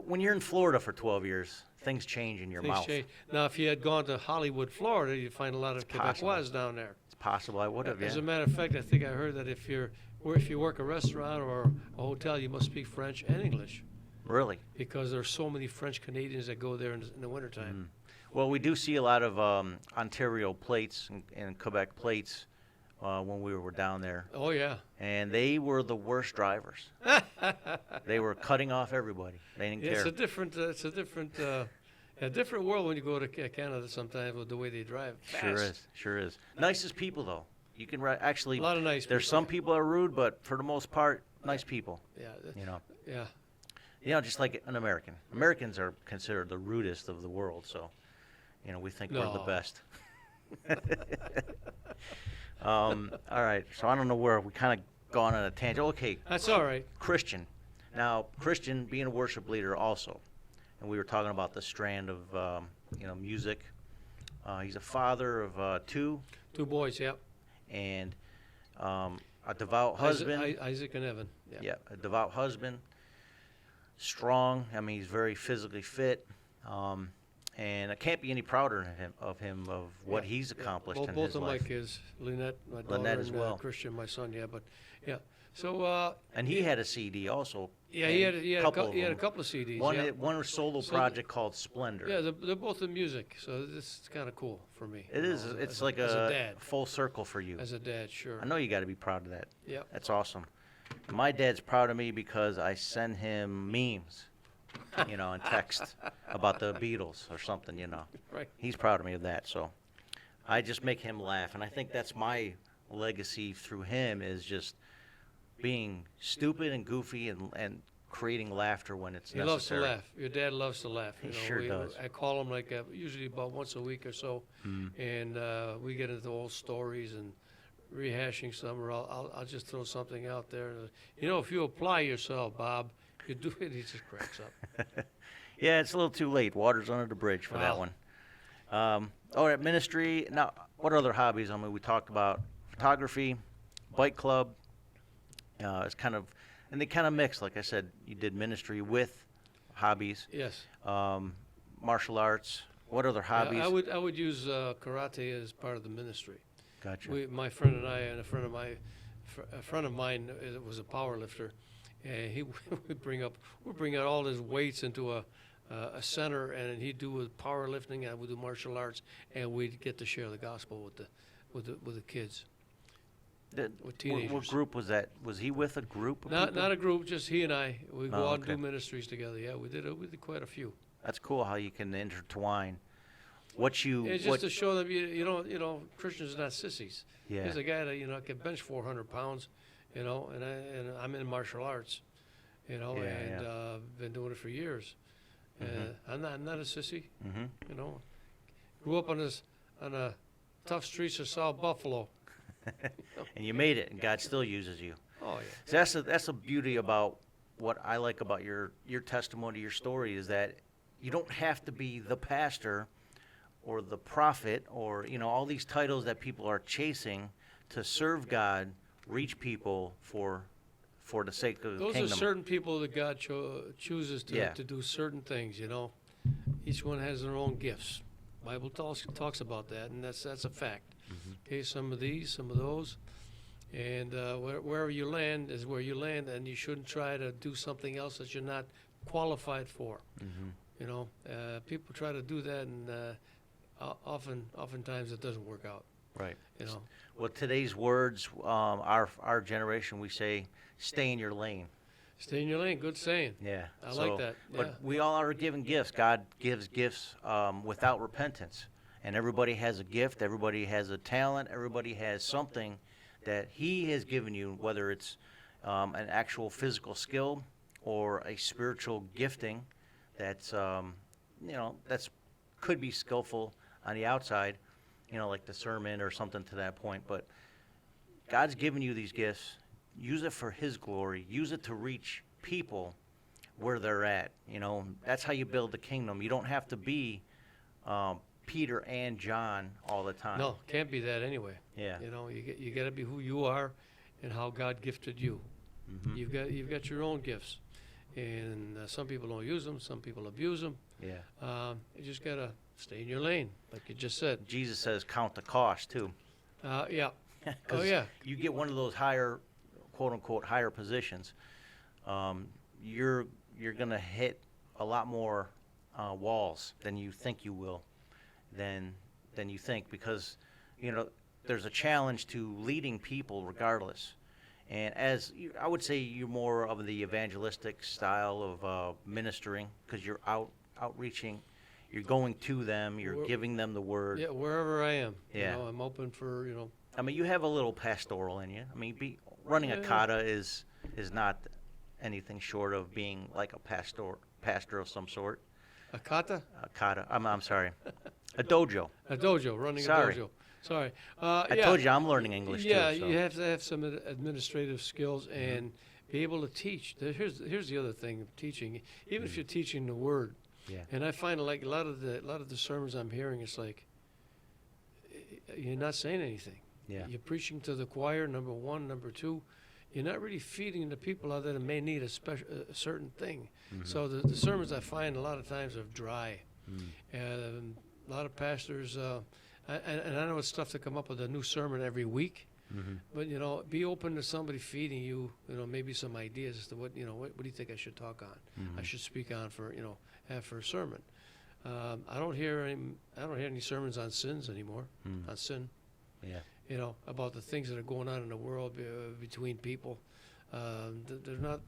[SPEAKER 1] When you're in Florida for 12 years, things change in your
[SPEAKER 2] Things
[SPEAKER 1] mouth.
[SPEAKER 2] change. Now, if you had gone to Hollywood, Florida, you'd find a lot of
[SPEAKER 1] possible.
[SPEAKER 2] Quebecois down there.
[SPEAKER 1] It's possible I would have,
[SPEAKER 2] As
[SPEAKER 1] yeah.
[SPEAKER 2] a matter of fact, I think I heard that if you work a restaurant or a hotel, you must speak French and English
[SPEAKER 1] Really?
[SPEAKER 2] because there's so many French Canadians that go there in the wintertime.
[SPEAKER 1] Well, we do see a lot of Ontario plates and Quebec plates when we were down there.
[SPEAKER 2] Oh, yeah.
[SPEAKER 1] And they were the worst drivers. They were cutting off everybody. They didn't
[SPEAKER 2] It's
[SPEAKER 1] care.
[SPEAKER 2] a different world when you go to Canada sometimes with the way they drive. Fast.
[SPEAKER 1] Sure is. Nicest people, though. You can actually.
[SPEAKER 2] A lot of nice
[SPEAKER 1] There's
[SPEAKER 2] people.
[SPEAKER 1] some people that are rude, but for the most part, nice people.
[SPEAKER 2] Yeah. Yeah.
[SPEAKER 1] Just like an American. Americans are considered the rudest of the world, so we think we're the
[SPEAKER 2] No.
[SPEAKER 1] best. All right, so I don't know where we kind of gone on a tangent. Okay,
[SPEAKER 2] That's all right.
[SPEAKER 1] Christian. Now, Christian being a worship leader also, and we were talking about the strand of music. He's a father of 2,
[SPEAKER 2] 2 boys, yeah.
[SPEAKER 1] and a devout husband.
[SPEAKER 2] Isaac and Evan. Yeah.
[SPEAKER 1] Yeah, a devout husband. Strong. I mean, he's very physically fit. and I can't be any prouder of what
[SPEAKER 2] Yeah,
[SPEAKER 1] he's
[SPEAKER 2] yeah.
[SPEAKER 1] accomplished in
[SPEAKER 2] Both
[SPEAKER 1] his
[SPEAKER 2] of my
[SPEAKER 1] life.
[SPEAKER 2] kids, Lynette, my daughter,
[SPEAKER 1] Lynette as
[SPEAKER 2] and
[SPEAKER 1] well.
[SPEAKER 2] Christian, my son. Yeah, but yeah. So
[SPEAKER 1] And he had a CD also.
[SPEAKER 2] yeah,
[SPEAKER 1] a
[SPEAKER 2] he had
[SPEAKER 1] couple of
[SPEAKER 2] a
[SPEAKER 1] them.
[SPEAKER 2] couple of CDs.
[SPEAKER 1] One
[SPEAKER 2] Yeah,
[SPEAKER 1] one solo
[SPEAKER 2] So
[SPEAKER 1] project called Splendor.
[SPEAKER 2] yeah, they're both in music, so this is kind of cool for me.
[SPEAKER 1] It
[SPEAKER 2] you
[SPEAKER 1] is.
[SPEAKER 2] know,
[SPEAKER 1] It's
[SPEAKER 2] as
[SPEAKER 1] like
[SPEAKER 2] as a
[SPEAKER 1] a
[SPEAKER 2] dad,
[SPEAKER 1] full circle for you.
[SPEAKER 2] as a dad, sure.
[SPEAKER 1] I know you got to be proud of that.
[SPEAKER 2] Yep.
[SPEAKER 1] That's awesome. My dad's proud of me because I send him memes, in text about the Beatles or something.
[SPEAKER 2] Right.
[SPEAKER 1] He's proud of me of that. So I just make him laugh, and I think that's my legacy through him is just being stupid and goofy and creating laughter when it's
[SPEAKER 2] He loves to
[SPEAKER 1] necessary.
[SPEAKER 2] laugh. Your dad loves to laugh.
[SPEAKER 1] He sure does.
[SPEAKER 2] I call him like usually about once a week or so, and we get into old stories and rehashing some, or I'll just throw something out there. If you apply yourself, Bob, you do it. He just cracks up.
[SPEAKER 1] Yeah, it's a little too late. Water's under the bridge for that
[SPEAKER 2] Wow.
[SPEAKER 1] one. All right, ministry. Now, what other hobbies? I mean, we talked about photography, bike club. It's kind of, and they kind of mix. Like I said, you did ministry with hobbies,
[SPEAKER 2] Yes.
[SPEAKER 1] martial arts. What other hobbies?
[SPEAKER 2] I would use karate as part of the ministry.
[SPEAKER 1] Gotcha.
[SPEAKER 2] My friend and I, and a friend of mine was a power lifter, and he would bring out all his weights into a center, and he'd do with powerlifting, and I would do martial arts, and we'd get to share the gospel with the kids. With
[SPEAKER 1] What
[SPEAKER 2] teenagers.
[SPEAKER 1] group was that? Was he with a group of people?
[SPEAKER 2] Not a group, just he and I. We go
[SPEAKER 1] Oh,
[SPEAKER 2] out and do
[SPEAKER 1] okay.
[SPEAKER 2] ministries together. Yeah, we did quite a few.
[SPEAKER 1] That's cool how you can intertwine what you.
[SPEAKER 2] It's just to show them Christians are not sissies.
[SPEAKER 1] Yeah.
[SPEAKER 2] Here's a guy that can bench 400 pounds, and I'm in martial arts, been doing it for years. I'm not a sissy.
[SPEAKER 1] Mm-hmm.
[SPEAKER 2] Grew up on the tough streets of South Buffalo.
[SPEAKER 1] And you made it, and God still uses you.
[SPEAKER 2] Oh yeah.
[SPEAKER 1] So that's the beauty about what I like about your testimony, your story, is that you don't have to be the pastor or the prophet or all these titles that people are chasing to serve God, reach people for the sake of the
[SPEAKER 2] Those
[SPEAKER 1] kingdom.
[SPEAKER 2] are certain people that God chooses
[SPEAKER 1] Yeah.
[SPEAKER 2] to do certain things. Each one has their own gifts. Bible talks about that, and that's a fact. Okay, some of these, some of those, and wherever you land is where you land, and you shouldn't try to do something else that you're not qualified for. People try to do that, and oftentimes it doesn't work out.
[SPEAKER 1] Right.
[SPEAKER 2] You know,
[SPEAKER 1] Well, today's words, our generation, we say, stay in your lane.
[SPEAKER 2] stay in your lane. Good saying.
[SPEAKER 1] Yeah.
[SPEAKER 2] I like that,
[SPEAKER 1] But
[SPEAKER 2] yeah.
[SPEAKER 1] we all are given gifts. God gives gifts without repentance. And everybody has a gift. Everybody has a talent. Everybody has something that He has given you, whether it's an actual physical skill or a spiritual gifting that's, that's could be skillful on the outside, like discernment or something to that point. But God's given you these gifts. Use it for His glory. Use it to reach people where they're at. That's how you build the kingdom. You don't have to be Peter and John all the time.
[SPEAKER 2] No, can't be that anyway.
[SPEAKER 1] Yeah.
[SPEAKER 2] You got to be who you are, and how God gifted you.
[SPEAKER 1] Mhm.
[SPEAKER 2] You've got your own gifts, and some people don't use them. Some people abuse them.
[SPEAKER 1] Yeah.
[SPEAKER 2] You just got to stay in your lane, like you just said.
[SPEAKER 1] Jesus says count the cost too.
[SPEAKER 2] Yeah.
[SPEAKER 1] 'Cause
[SPEAKER 2] Oh yeah.
[SPEAKER 1] You get one of those higher, quote unquote, higher positions. You're gonna hit a lot more walls than you think you will, than you think, because there's a challenge to leading people regardless. And I would say you're more of the evangelistic style of ministering, because you're outreaching, you're going to them, you're
[SPEAKER 2] We're-
[SPEAKER 1] giving them the word.
[SPEAKER 2] Yeah, wherever I am.
[SPEAKER 1] Yeah.
[SPEAKER 2] I'm open for
[SPEAKER 1] I mean, you have a little pastoral in you. I mean, running a
[SPEAKER 2] Yeah.
[SPEAKER 1] kata is not anything short of being like a pastor of some sort.
[SPEAKER 2] a kata,
[SPEAKER 1] A kata. I'm sorry. A dojo.
[SPEAKER 2] a dojo, running
[SPEAKER 1] Sorry.
[SPEAKER 2] a dojo. Sorry.
[SPEAKER 1] I
[SPEAKER 2] Yeah.
[SPEAKER 1] told you I'm learning English
[SPEAKER 2] Yeah,
[SPEAKER 1] too. So.
[SPEAKER 2] you have to have some administrative skills and be able to teach. Here's the other thing of teaching. Even if you're teaching the word,
[SPEAKER 1] Yeah.
[SPEAKER 2] and I find like a lot of the sermons I'm hearing, it's like you're not saying anything.
[SPEAKER 1] Yeah.
[SPEAKER 2] You're preaching to the choir. Number one, number two, you're not really feeding the people that may need a certain thing.
[SPEAKER 1] Mm-hmm.
[SPEAKER 2] So the sermons I find a lot of times are dry. And a lot of pastors, and I know it's tough to come up with a new sermon every week, but, you know, be open to somebody feeding you, you know, maybe some ideas as to what, you know, what do you think I should talk on? I should speak on for, you know, have for a sermon. I don't hear any sermons on sins anymore, on sin.
[SPEAKER 1] Yeah.
[SPEAKER 2] You know, about the things that are going on in the world between people. They're not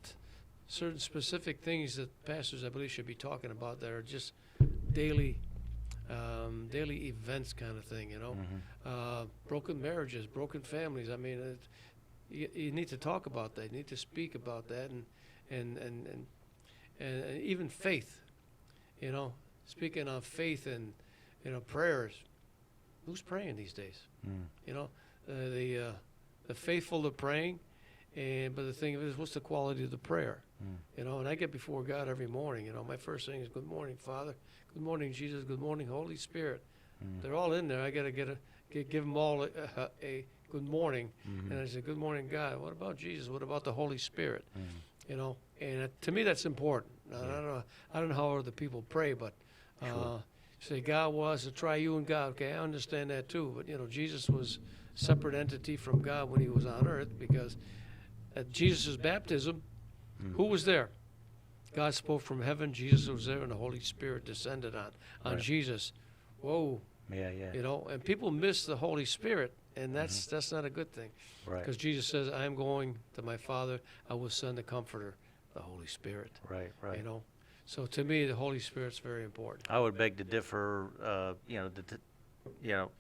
[SPEAKER 2] certain specific things that pastors, I believe, should be talking about that are just daily events kind of thing, you know. Broken marriages, broken families. I mean, you need to talk about that. You need to speak about that, and even faith, you know, speaking on faith and, you know, prayers. Who's praying these days? You know, the faithful are praying, but the thing is, what's the quality of the prayer? You know, and I get before God every morning. You know, my first thing is, "Good morning, Father. Good morning, Jesus. Good morning, Holy Spirit." They're all in there. I got to give them all a good morning, and I say, "Good morning, God. What about Jesus? What about the Holy Spirit?" You know, and to me, that's important. I don't know how other people pray, but. Say God was a triune God. Okay, I understand that too. But, you know, Jesus was a separate entity from God when he was on earth, because at Jesus' baptism, who was there? God spoke from heaven. Jesus was there, and the Holy Spirit descended on Jesus. Whoa.
[SPEAKER 1] Yeah, yeah.
[SPEAKER 2] You know, and people miss the Holy Spirit, and that's not a good thing.
[SPEAKER 1] Right.
[SPEAKER 2] Because Jesus says, "I am going to my Father. I will send the Comforter, the Holy Spirit."
[SPEAKER 1] Right, right.
[SPEAKER 2] You know. So to me, the Holy Spirit's very important.
[SPEAKER 1] I would beg to differ.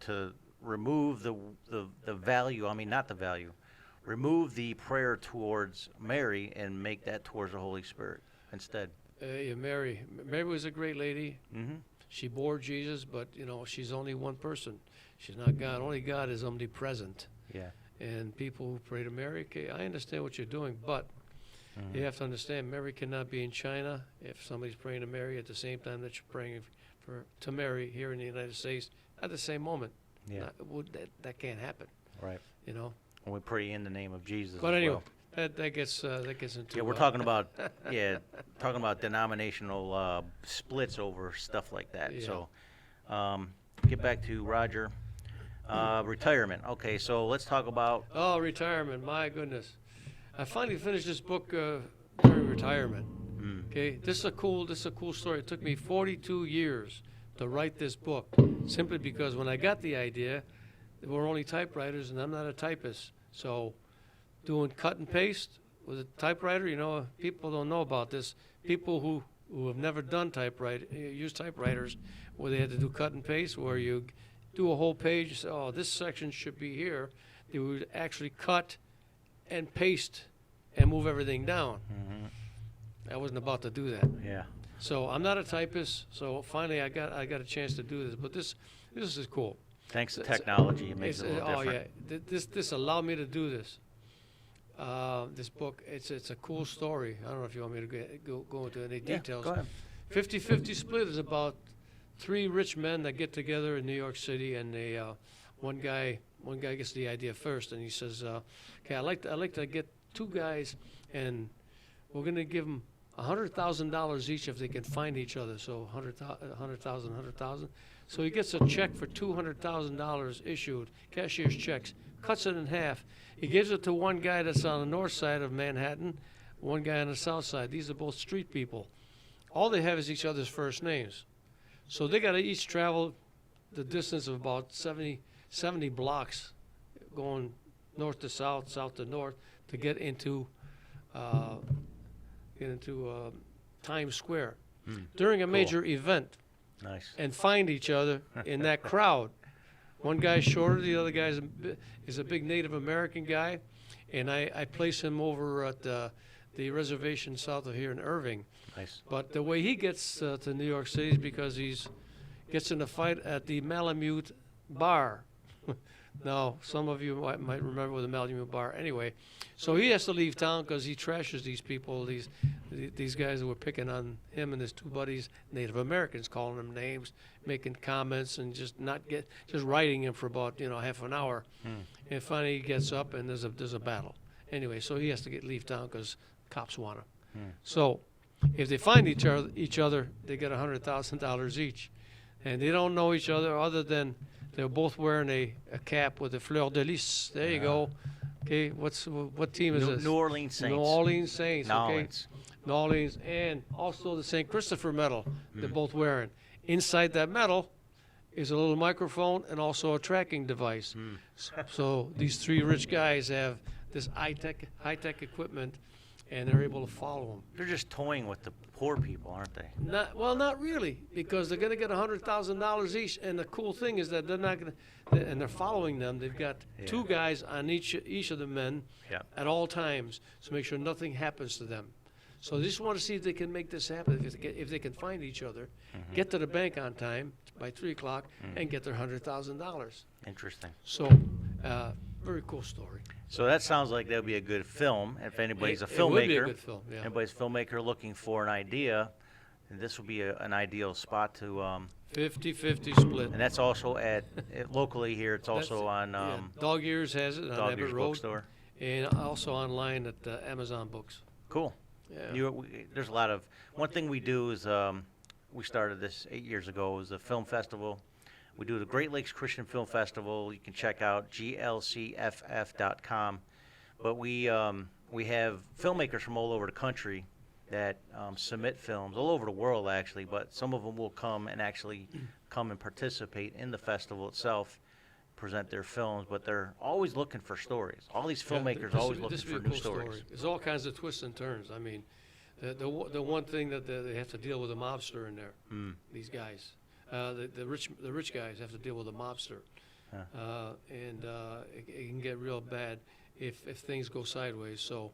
[SPEAKER 1] To remove the value. I mean, not the value. Remove the prayer towards Mary and make that towards the Holy Spirit instead.
[SPEAKER 2] Yeah, Mary was a great lady.
[SPEAKER 1] Mm-hmm.
[SPEAKER 2] She bore Jesus, but, you know, she's only one person. She's not God. Only God is omnipresent.
[SPEAKER 1] Yeah.
[SPEAKER 2] And people who pray to Mary, okay, I understand what you're doing, but you have to understand, Mary cannot be in China if somebody's praying to Mary at the same time that you're praying to Mary here in the United States at the same moment.
[SPEAKER 1] Yeah.
[SPEAKER 2] That can't happen.
[SPEAKER 1] Right.
[SPEAKER 2] You know.
[SPEAKER 1] And we pray in the name of Jesus.
[SPEAKER 2] But
[SPEAKER 1] as
[SPEAKER 2] anyway,
[SPEAKER 1] well.
[SPEAKER 2] that gets into.
[SPEAKER 1] Yeah, we're talking about denominational splits over stuff like that.
[SPEAKER 2] Yeah.
[SPEAKER 1] So, get back to Roger. Retirement. Okay, so let's talk about.
[SPEAKER 2] Oh, retirement! My goodness, I finally finished this book during retirement. Okay, this is a cool story. It took me 42 years to write this book, simply because when I got the idea, there were only typewriters, and I'm not a typist. So, doing cut and paste with a typewriter, you know, people don't know about this. People who have never done use typewriters, where they had to do cut and paste, where you do a whole page, say, "Oh, this section should be here." They would actually cut and paste and move everything down. I wasn't about to do that.
[SPEAKER 1] Yeah.
[SPEAKER 2] So I'm not a typist. So finally, I got a chance to do this. But this is cool.
[SPEAKER 1] Thanks to technology, it makes it a little different.
[SPEAKER 2] Oh yeah, this allowed me to do this. This book, it's a cool story. I don't know if you want me to go into any details.
[SPEAKER 1] Go ahead.
[SPEAKER 2] 50-50 split is about 3 rich men that get together in New York City, and they one guy gets the idea first, and he says, "Okay, I like to get 2 guys, and we're going to give them $100,000 each if they can find each other." So 100,000. So he gets a check for $200,000 issued, cashier's checks, cuts it in half. He gives it to one guy that's on the north side of Manhattan, one guy on the south side. These are both street people. All they have is each other's first names. So they got to each travel the distance of about 70 blocks, going north to south, south to north, to get into Times Square during a major event.
[SPEAKER 1] Nice.
[SPEAKER 2] And find each other in that crowd. One guy's shorter, the other guy is a big Native American guy, and I place him over at the reservation south of here in Irving.
[SPEAKER 1] Nice.
[SPEAKER 2] But the way he gets to New York City is because he's gets in a fight at the Malamute Bar. Now, some of you might remember the Malamute Bar. Anyway, so he has to leave town because he trashes these people, these guys who were picking on him and his 2 buddies, Native Americans, calling them names, making comments, and just writing him for about half an hour. And finally, he gets up and there's a battle. Anyway, so he has to leave town because cops want him. So If they find each other, they get $100,000 each, and they don't know each other than they're both wearing a cap with a fleur de lis. There you go. Okay, what team is this?
[SPEAKER 1] New Orleans Saints.
[SPEAKER 2] New Orleans Saints.
[SPEAKER 1] New
[SPEAKER 2] Okay,
[SPEAKER 1] Orleans.
[SPEAKER 2] New Orleans, and also the St. Christopher medal. They're both wearing. Inside that medal is a little microphone and also a tracking device. So these three rich guys have this high-tech equipment, and they're able to follow them.
[SPEAKER 1] They're just toying with the poor people, aren't they?
[SPEAKER 2] Not really, because they're going to get $100,000 each. And the cool thing is that they're not going to, and they're following them. They've got two guys on each of the men at all times to make sure nothing happens to them. So they just want to see if they can make this happen. If they can find each other, get to the bank on time by 3 o'clock, and get their $100,000.
[SPEAKER 1] Interesting.
[SPEAKER 2] So, very cool story.
[SPEAKER 1] So that sounds like that would be a good film. If anybody's a
[SPEAKER 2] It would be a
[SPEAKER 1] filmmaker,
[SPEAKER 2] good film, yeah.
[SPEAKER 1] anybody's filmmaker looking for an idea, and this would be an ideal spot to.
[SPEAKER 2] 50-50 split.
[SPEAKER 1] And that's also locally here. It's also on
[SPEAKER 2] Dog Ears has it on
[SPEAKER 1] Dog
[SPEAKER 2] Abbott
[SPEAKER 1] Ears
[SPEAKER 2] Road,
[SPEAKER 1] Bookstore.
[SPEAKER 2] and also online at Amazon Books.
[SPEAKER 1] Cool.
[SPEAKER 2] Yeah.
[SPEAKER 1] There's a lot of. One thing we do is we started this 8 years ago. Is a film festival. We do the Great Lakes Christian Film Festival. You can check out glcff.com. But we have filmmakers from all over the country that submit films, all over the world actually, but some of them will come and participate in the festival itself, present their films, but they're always looking for stories. All these filmmakers are always looking for new stories.
[SPEAKER 2] There's all kinds of twists and turns. I mean, the one thing that they have to deal with a mobster in there, these guys. The rich guys have to deal with a mobster, and it can get real bad if things go sideways. So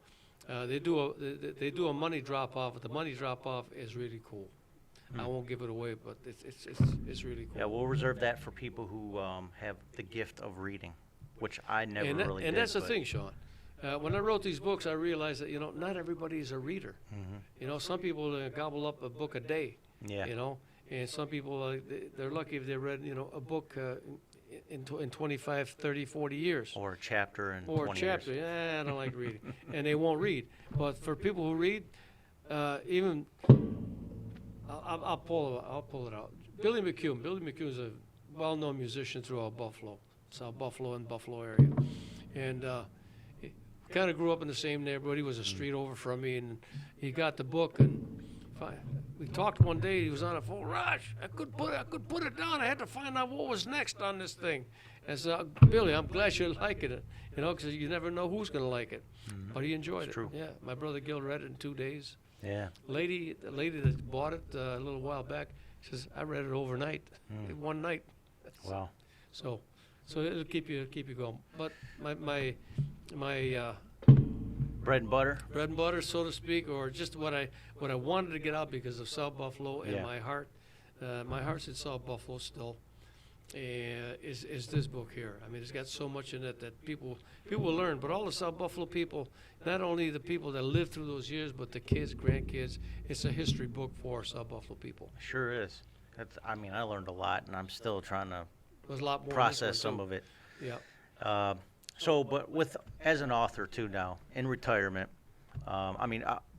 [SPEAKER 2] they do a money drop off, but the money drop off is really cool. I won't give it away, but it's really cool.
[SPEAKER 1] Yeah, we'll reserve that for people who have the gift of reading, which I never really did.
[SPEAKER 2] And that's the thing, Sean. When I wrote these books, I realized that not everybody is a reader. Some people gobble up a book a day.
[SPEAKER 1] Yeah.
[SPEAKER 2] And some people, they're lucky if they read, a book in 25, 30, 40 years.
[SPEAKER 1] Or a chapter in 20
[SPEAKER 2] Or a chapter.
[SPEAKER 1] years.
[SPEAKER 2] Yeah, I don't like reading. And they won't read. But for people who read, even, I'll pull it out. Billy McCune. Billy McCune is a well-known musician throughout Buffalo, South Buffalo and Buffalo area. And he kind of grew up in the same neighborhood. He was a street over from me, and he got the book, and we talked one day. He was on the phone. Raj, I could put it down. I had to find out what was next on this thing. And I said, Billy, I'm glad you're liking it. Because you never know who's going to like it. But he enjoyed it.
[SPEAKER 1] True.
[SPEAKER 2] Yeah, my brother Gil read it in 2 days.
[SPEAKER 1] Yeah.
[SPEAKER 2] The lady that bought it a little while back says, I read it overnight, one night.
[SPEAKER 1] Wow.
[SPEAKER 2] So it'll keep you going. But my
[SPEAKER 1] Bread and butter.
[SPEAKER 2] bread and butter, so to speak, or just what I wanted to get out because of South Buffalo and my heart. My heart's in South Buffalo still. Is this book here? I mean, it's got so much in it that people will learn. But all the South Buffalo people, not only the people that lived through those years, but the kids, grandkids. It's a history book for South Buffalo people.
[SPEAKER 1] Sure is. I learned a lot, and I'm still trying to
[SPEAKER 2] There's a lot more
[SPEAKER 1] process some of it.
[SPEAKER 2] Yeah.
[SPEAKER 1] But as an author too now, in retirement,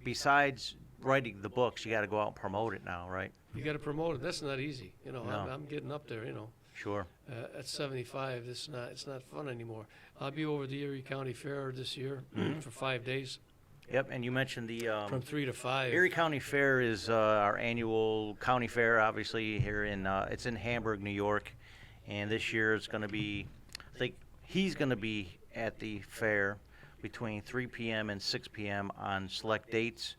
[SPEAKER 1] besides writing the books, you got to go out and promote it now, right?
[SPEAKER 2] You got to promote it. That's not easy.
[SPEAKER 1] No.
[SPEAKER 2] I'm getting up there.
[SPEAKER 1] Sure.
[SPEAKER 2] At 75, it's not fun anymore. I'll be over the Erie County Fair this year for 5 days.
[SPEAKER 1] Yep, and you mentioned the
[SPEAKER 2] From 3 to 5.
[SPEAKER 1] Erie County Fair is our annual county fair, obviously here it's in Hamburg, New York, and this year it's going to be, I think he's going to be at the fair between 3 p.m. and 6 p.m. on select dates.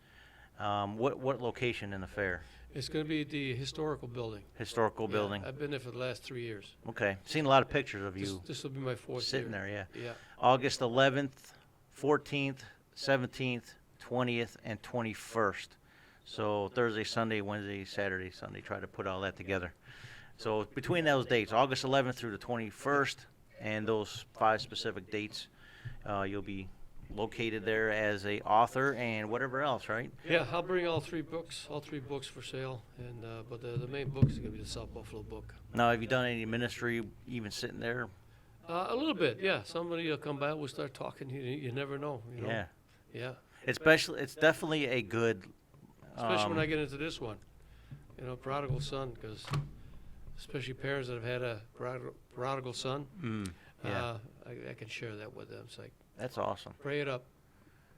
[SPEAKER 1] What location in the fair?
[SPEAKER 2] It's going to be the historical building.
[SPEAKER 1] Historical building.
[SPEAKER 2] I've been there for the last 3 years.
[SPEAKER 1] Okay, seen a lot of pictures of you
[SPEAKER 2] This will be my fourth
[SPEAKER 1] sitting
[SPEAKER 2] year.
[SPEAKER 1] there. Yeah.
[SPEAKER 2] Yeah.
[SPEAKER 1] August 11th, 14th, 17th, 20th, and 21st. So Thursday, Sunday, Wednesday, Saturday, Sunday. Try to put all that together. So between those dates, August 11th through the 21st, and those 5 specific dates, you'll be located there as a author and whatever else, right?
[SPEAKER 2] Yeah, I'll bring all three books for sale, and but the main book is going to be the South Buffalo book.
[SPEAKER 1] Now, have you done any ministry even sitting there?
[SPEAKER 2] A little bit, yeah. Somebody will come by, we'll start talking. You never know.
[SPEAKER 1] Yeah.
[SPEAKER 2] Yeah.
[SPEAKER 1] It's definitely a good
[SPEAKER 2] Especially when I get into this one, prodigal son, because especially parents that have had a prodigal son,
[SPEAKER 1] Yeah.
[SPEAKER 2] I can share that with them. It's like,
[SPEAKER 1] That's awesome.
[SPEAKER 2] pray it up.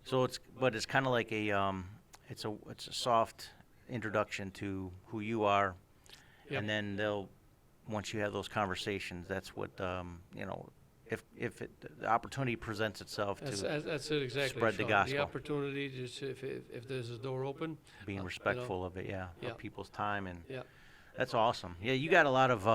[SPEAKER 1] So it's kind of like it's a soft introduction to who you are,
[SPEAKER 2] Yep.
[SPEAKER 1] and then once you have those conversations, that's what if the opportunity presents itself
[SPEAKER 2] That's
[SPEAKER 1] to
[SPEAKER 2] it exactly.
[SPEAKER 1] spread the
[SPEAKER 2] Sean.
[SPEAKER 1] gospel.
[SPEAKER 2] The opportunity, just if there's a door open,
[SPEAKER 1] being respectful of it,
[SPEAKER 2] Yeah.
[SPEAKER 1] of people's time, and
[SPEAKER 2] yeah.
[SPEAKER 1] that's awesome. Yeah, you got a lot of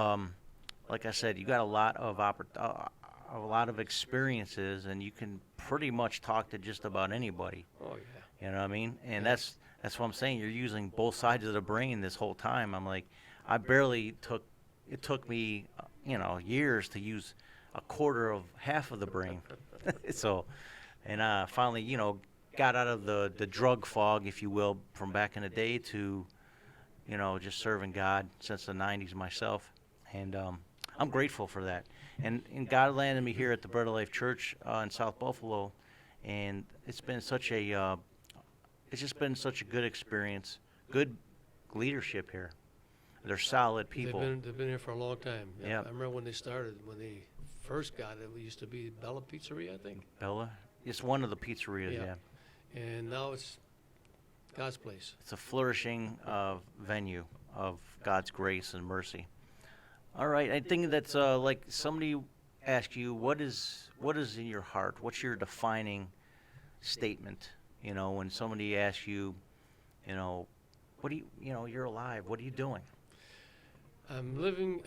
[SPEAKER 1] like I said, you got a lot of a lot of experiences, and you can pretty much talk to just about anybody.
[SPEAKER 2] Oh yeah.
[SPEAKER 1] You know what I mean? And
[SPEAKER 2] Yeah.
[SPEAKER 1] that's what I'm saying. You're using both sides of the brain this whole time. I'm like, it took me, years to use a quarter of half of the brain. So, and finally, got out of the drug fog, if you will, from back in the day to, just serving God since the 90s myself. And I'm grateful for that. And God landed me here at the Bread of Life Church in South Buffalo, and it's been it's just been such a good experience, good leadership here. They're solid people.
[SPEAKER 2] They've been here for a long time.
[SPEAKER 1] Yeah.
[SPEAKER 2] I remember when they first got it. It used to be Bella Pizzeria, I think.
[SPEAKER 1] Bella, it's one of the pizzerias.
[SPEAKER 2] Yeah.
[SPEAKER 1] Yeah,
[SPEAKER 2] And now it's God's place.
[SPEAKER 1] it's a flourishing venue of God's grace and mercy. All right, I think that's like somebody asked you, what is in your heart? What's your defining statement? When somebody asks you, what do you're alive. What are you doing?
[SPEAKER 2] I'm living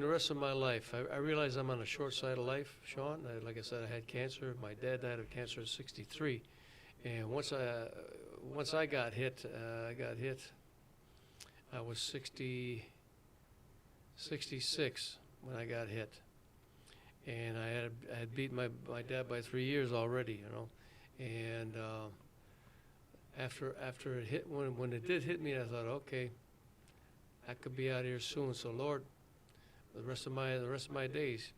[SPEAKER 2] the rest of my life. I realize I'm on a short side of life, Sean. Like I said, I had cancer. My dad died of cancer at 63, and once I got hit, I was 66 when I got hit, and I had beat my dad by 3 years already, and after it hit, when it did hit me, I thought, okay, I could be out here soon. So Lord, the rest of my days,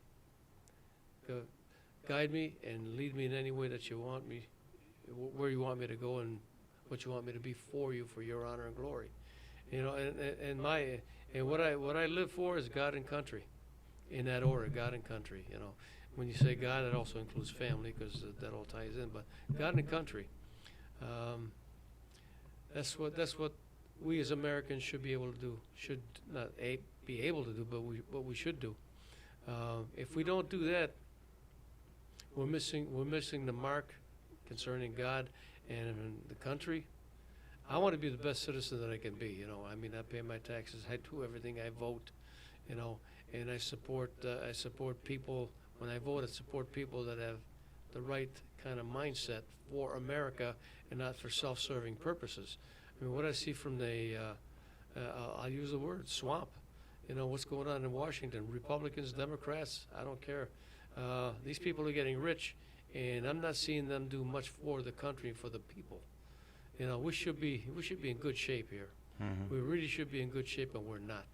[SPEAKER 2] guide me and lead me in any way that you want me, where you want me to go, and what you want me to be for you, for your honor and glory. And what I live for is God and country, in that order, God and country. When you say God, that also includes family, because that all ties in. But God and country, that's what we as Americans should be able to do. Should not be able to do, but what we should do. If we don't do that, we're missing the mark concerning God and the country. I want to be the best citizen that I can be. I pay my taxes. I do everything. I vote. And I support people. When I vote, I support people that have the right kind of mindset for America and not for self-serving purposes. What I see from I'll use the word swamp. What's going on in Washington? Republicans, Democrats, I don't care. These people are getting rich, and I'm not seeing them do much for the country and for the people. We should be in good shape here.
[SPEAKER 1] Mm-hmm.
[SPEAKER 2] We really should be in good shape, and we're not.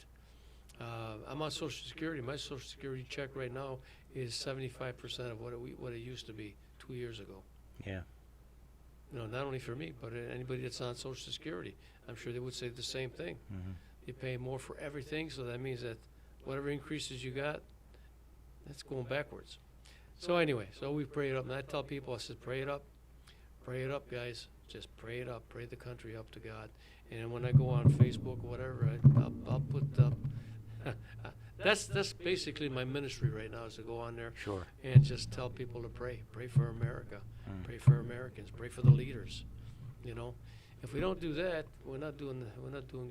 [SPEAKER 2] I'm on Social Security. My Social Security check right now is 75% of what it used to be 2 years ago.
[SPEAKER 1] Yeah.
[SPEAKER 2] Not only for me, but anybody that's on Social Security, I'm sure they would say the same thing.
[SPEAKER 1] Mm-hmm.
[SPEAKER 2] You pay more for everything, so that means that whatever increases you got, that's going backwards. So anyway, we pray it up, and I tell people, I said, pray it up, guys. Just pray it up, pray the country up to God. And when I go on Facebook or whatever, I'll put up. That's basically my ministry right now, is to go on there
[SPEAKER 1] Sure.
[SPEAKER 2] and just tell people to pray for America, pray for Americans, pray for the leaders. If we don't do that, we're not doing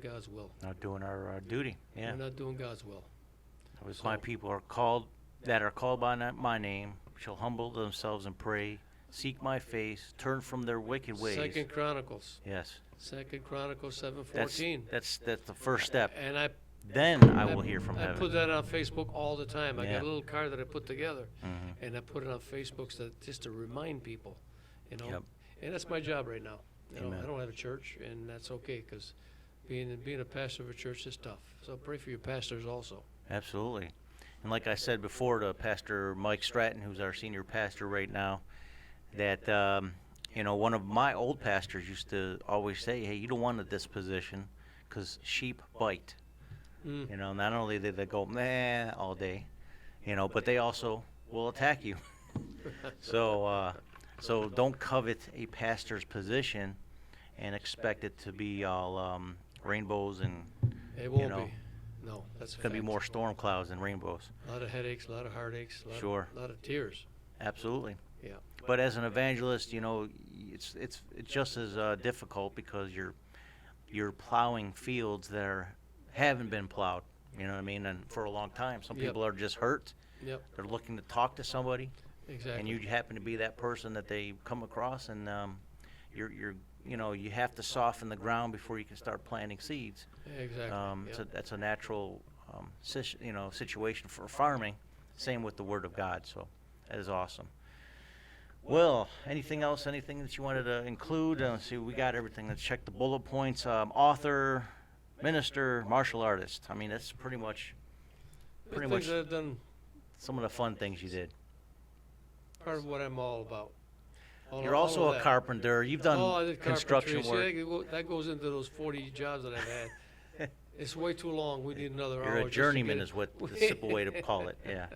[SPEAKER 2] God's will.
[SPEAKER 1] Not doing our duty. Yeah.
[SPEAKER 2] We're not doing God's will.
[SPEAKER 1] If my people are called by my name, shall humble themselves and pray, seek my face, turn from their wicked ways.
[SPEAKER 2] Second Chronicles.
[SPEAKER 1] Yes.
[SPEAKER 2] 2 Chronicles 7:14.
[SPEAKER 1] That's the first step.
[SPEAKER 2] And
[SPEAKER 1] Then I will hear from
[SPEAKER 2] I
[SPEAKER 1] heaven.
[SPEAKER 2] put that on Facebook all the time. I
[SPEAKER 1] Yeah.
[SPEAKER 2] got a little card that I put together,
[SPEAKER 1] Mhm.
[SPEAKER 2] and I put it on Facebook just to remind people,
[SPEAKER 1] Yep.
[SPEAKER 2] And that's my job right now.
[SPEAKER 1] Amen.
[SPEAKER 2] I don't have a church, and that's okay, because being a pastor of a church is tough. So pray for your pastors also.
[SPEAKER 1] Absolutely. And like I said before to Pastor Mike Stratton, who's our senior pastor right now, that One of my old pastors used to always say, hey, you don't want a disposition because sheep bite. Not only do they go meh all day, but they also will attack you. So don't covet a pastor's position and expect it to be all rainbows and
[SPEAKER 2] It won't
[SPEAKER 1] know,
[SPEAKER 2] be. No, that's
[SPEAKER 1] it's going to be more storm clouds than rainbows.
[SPEAKER 2] A lot of headaches, a lot of heartaches,
[SPEAKER 1] Sure.
[SPEAKER 2] a lot of tears.
[SPEAKER 1] Absolutely.
[SPEAKER 2] Yeah.
[SPEAKER 1] But as an evangelist, it's just as difficult because you're plowing fields that haven't been plowed. You know what I mean? And for a long time, some
[SPEAKER 2] Yep.
[SPEAKER 1] people are just hurt.
[SPEAKER 2] Yep.
[SPEAKER 1] They're looking to talk to somebody,
[SPEAKER 2] Exactly.
[SPEAKER 1] and you happen to be that person that they come across, and you have to soften the ground before you can start planting seeds.
[SPEAKER 2] Exactly.
[SPEAKER 1] So that's a natural situation for farming. Same with the Word of God. So that is awesome. Well, anything else? Anything that you wanted to include? Let's see, we got everything. Let's check the bullet points. Author, minister, martial artist. I mean, that's pretty much
[SPEAKER 2] Things I've done,
[SPEAKER 1] some of the fun things you did.
[SPEAKER 2] part of what I'm all about.
[SPEAKER 1] You're
[SPEAKER 2] all
[SPEAKER 1] also
[SPEAKER 2] of
[SPEAKER 1] a
[SPEAKER 2] that.
[SPEAKER 1] carpenter. You've done
[SPEAKER 2] I did
[SPEAKER 1] construction
[SPEAKER 2] carpentry.
[SPEAKER 1] work.
[SPEAKER 2] See, that goes into those 40 jobs that I've had. It's way too long. We need another
[SPEAKER 1] You're
[SPEAKER 2] hour.
[SPEAKER 1] a
[SPEAKER 2] just to
[SPEAKER 1] journeyman,
[SPEAKER 2] get
[SPEAKER 1] is what the simple way to call it. Yeah.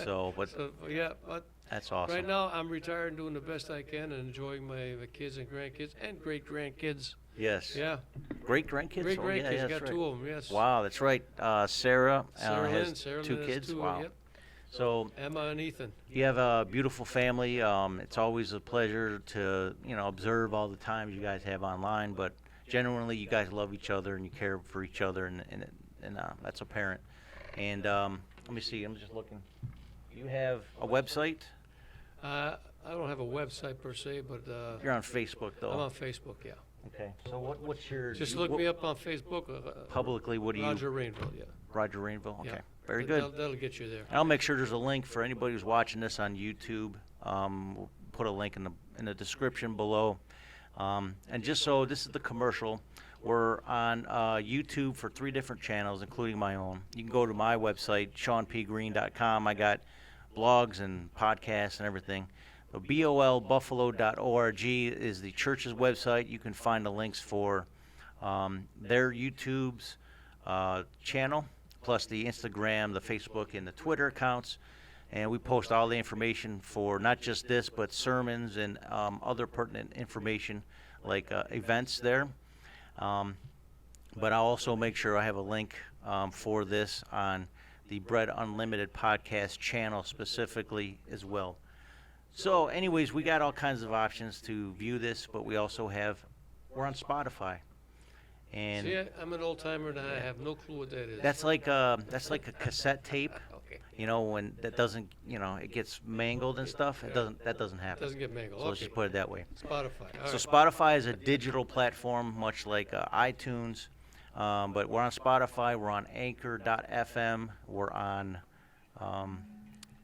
[SPEAKER 1] But
[SPEAKER 2] yeah, but
[SPEAKER 1] that's awesome.
[SPEAKER 2] right now I'm retired and doing the best I can and enjoying my kids and grandkids and great grandkids.
[SPEAKER 1] Yes.
[SPEAKER 2] Yeah,
[SPEAKER 1] Great grandkids.
[SPEAKER 2] great
[SPEAKER 1] Oh, yeah,
[SPEAKER 2] grandkids.
[SPEAKER 1] that's
[SPEAKER 2] Got
[SPEAKER 1] right.
[SPEAKER 2] two of them. Yes.
[SPEAKER 1] Wow, that's right. Sarah,
[SPEAKER 2] Sarah
[SPEAKER 1] has
[SPEAKER 2] Lynn, Sarah
[SPEAKER 1] two
[SPEAKER 2] Lynn has
[SPEAKER 1] kids.
[SPEAKER 2] two,
[SPEAKER 1] Wow.
[SPEAKER 2] Yep.
[SPEAKER 1] So
[SPEAKER 2] Emma and Ethan.
[SPEAKER 1] you have a beautiful family. It's always a pleasure to observe all the times you guys have online. But genuinely, you guys love each other and you care for each other, and that's apparent. And let me see. I'm just looking. You have a website.
[SPEAKER 2] I don't have a website per se, but
[SPEAKER 1] You're on Facebook though.
[SPEAKER 2] I'm on Facebook. Yeah.
[SPEAKER 1] Okay. So what's your?
[SPEAKER 2] Just look me up on Facebook.
[SPEAKER 1] Publicly, what do you?
[SPEAKER 2] Roger Rainville. Yeah.
[SPEAKER 1] Roger Rainville. Okay.
[SPEAKER 2] Yeah.
[SPEAKER 1] Very
[SPEAKER 2] That-
[SPEAKER 1] good.
[SPEAKER 2] That'll get you there.
[SPEAKER 1] And I'll make sure there's a link for anybody who's watching this on YouTube. We'll put a link in the description below. And just so this is the commercial, we're on YouTube for 3 different channels, including my own. You can go to my website, SeanPGreen.com. I got blogs and podcasts and everything. So bolbuffalo.org is the church's website. You can find the links for their YouTube's channel, plus the Instagram, the Facebook, and the Twitter accounts. And we post all the information for not just this, but sermons and other pertinent information like events there. But I'll also make sure I have a link for this on the Bread Unlimited podcast channel specifically as well. So anyways, we got all kinds of options to view this, but we also we're on Spotify. And
[SPEAKER 2] See, I'm an old timer and I have no clue what that is.
[SPEAKER 1] that's like a cassette tape,
[SPEAKER 2] Okay.
[SPEAKER 1] when that doesn't, it gets mangled and stuff. That doesn't happen.
[SPEAKER 2] Doesn't get mangled.
[SPEAKER 1] So let's
[SPEAKER 2] Okay.
[SPEAKER 1] just put it that way.
[SPEAKER 2] Spotify. All
[SPEAKER 1] So
[SPEAKER 2] right.
[SPEAKER 1] Spotify is a digital platform, much like iTunes, but we're on Spotify. We're on Anchor.fm. We're on.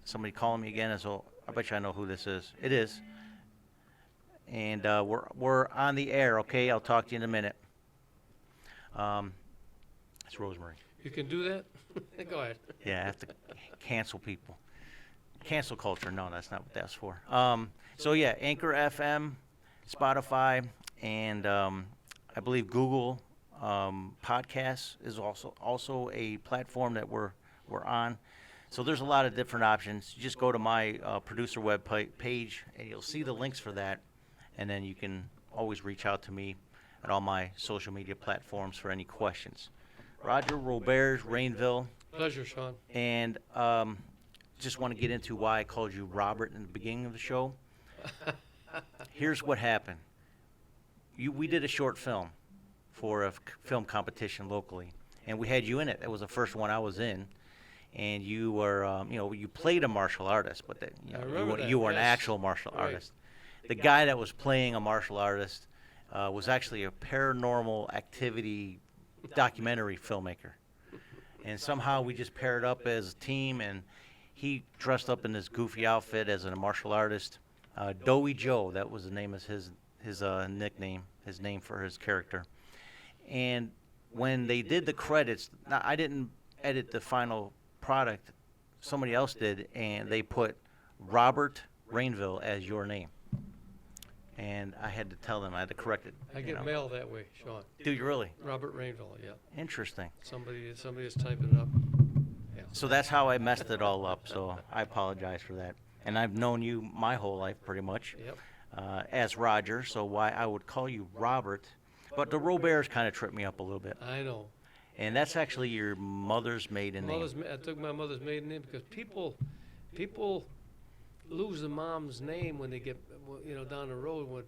[SPEAKER 1] Somebody calling me again, so I bet you I know who this is. It is. And we're on the air. Okay, I'll talk to you in a minute. It's Rosemary.
[SPEAKER 2] You can do that? Go ahead.
[SPEAKER 1] Yeah, I have to cancel people. Cancel culture. No, that's not what that's for. So yeah, Anchor FM, Spotify, and I believe Google Podcasts is also a platform that we're on. So there's a lot of different options. You just go to my producer web page, and you'll see the links for that. And then you can always reach out to me at all my social media platforms for any questions. Roger Roberge Rainville.
[SPEAKER 2] Pleasure, Sean.
[SPEAKER 1] And just want to get into why I called you Robert in the beginning of the show. Here's what happened. We did a short film for a film competition locally, and we had you in it. That was the first one I was in. And you were, you played a martial artist, but
[SPEAKER 2] I remember that,
[SPEAKER 1] you were an
[SPEAKER 2] yes.
[SPEAKER 1] actual martial
[SPEAKER 2] Right.
[SPEAKER 1] artist. The guy that was playing a martial artist was actually a paranormal activity documentary filmmaker. And somehow we just paired up as a team, and he dressed up in this goofy outfit as a martial artist. Doughy Joe, that was the name of his nickname, his name for his character. And when they did the credits, now I didn't edit the final product, somebody else did, and they put Robert Rainville as your name. and I had to tell them, I had to correct it.
[SPEAKER 2] I
[SPEAKER 1] you
[SPEAKER 2] get
[SPEAKER 1] know.
[SPEAKER 2] mail that way, Sean.
[SPEAKER 1] Do you really?
[SPEAKER 2] Robert Rainville, yeah.
[SPEAKER 1] Interesting.
[SPEAKER 2] Somebody is typing it up. Yeah.
[SPEAKER 1] So that's how I messed it all up, so I apologize for that. And I've known you my whole life, pretty much,
[SPEAKER 2] Yep.
[SPEAKER 1] as Roger, so why I would call you Robert. But the Roberge kind of tripped me up a little bit.
[SPEAKER 2] I know.
[SPEAKER 1] And that's actually your mother's maiden name.
[SPEAKER 2] I took my mother's maiden name because people lose the mom's name when they get down the road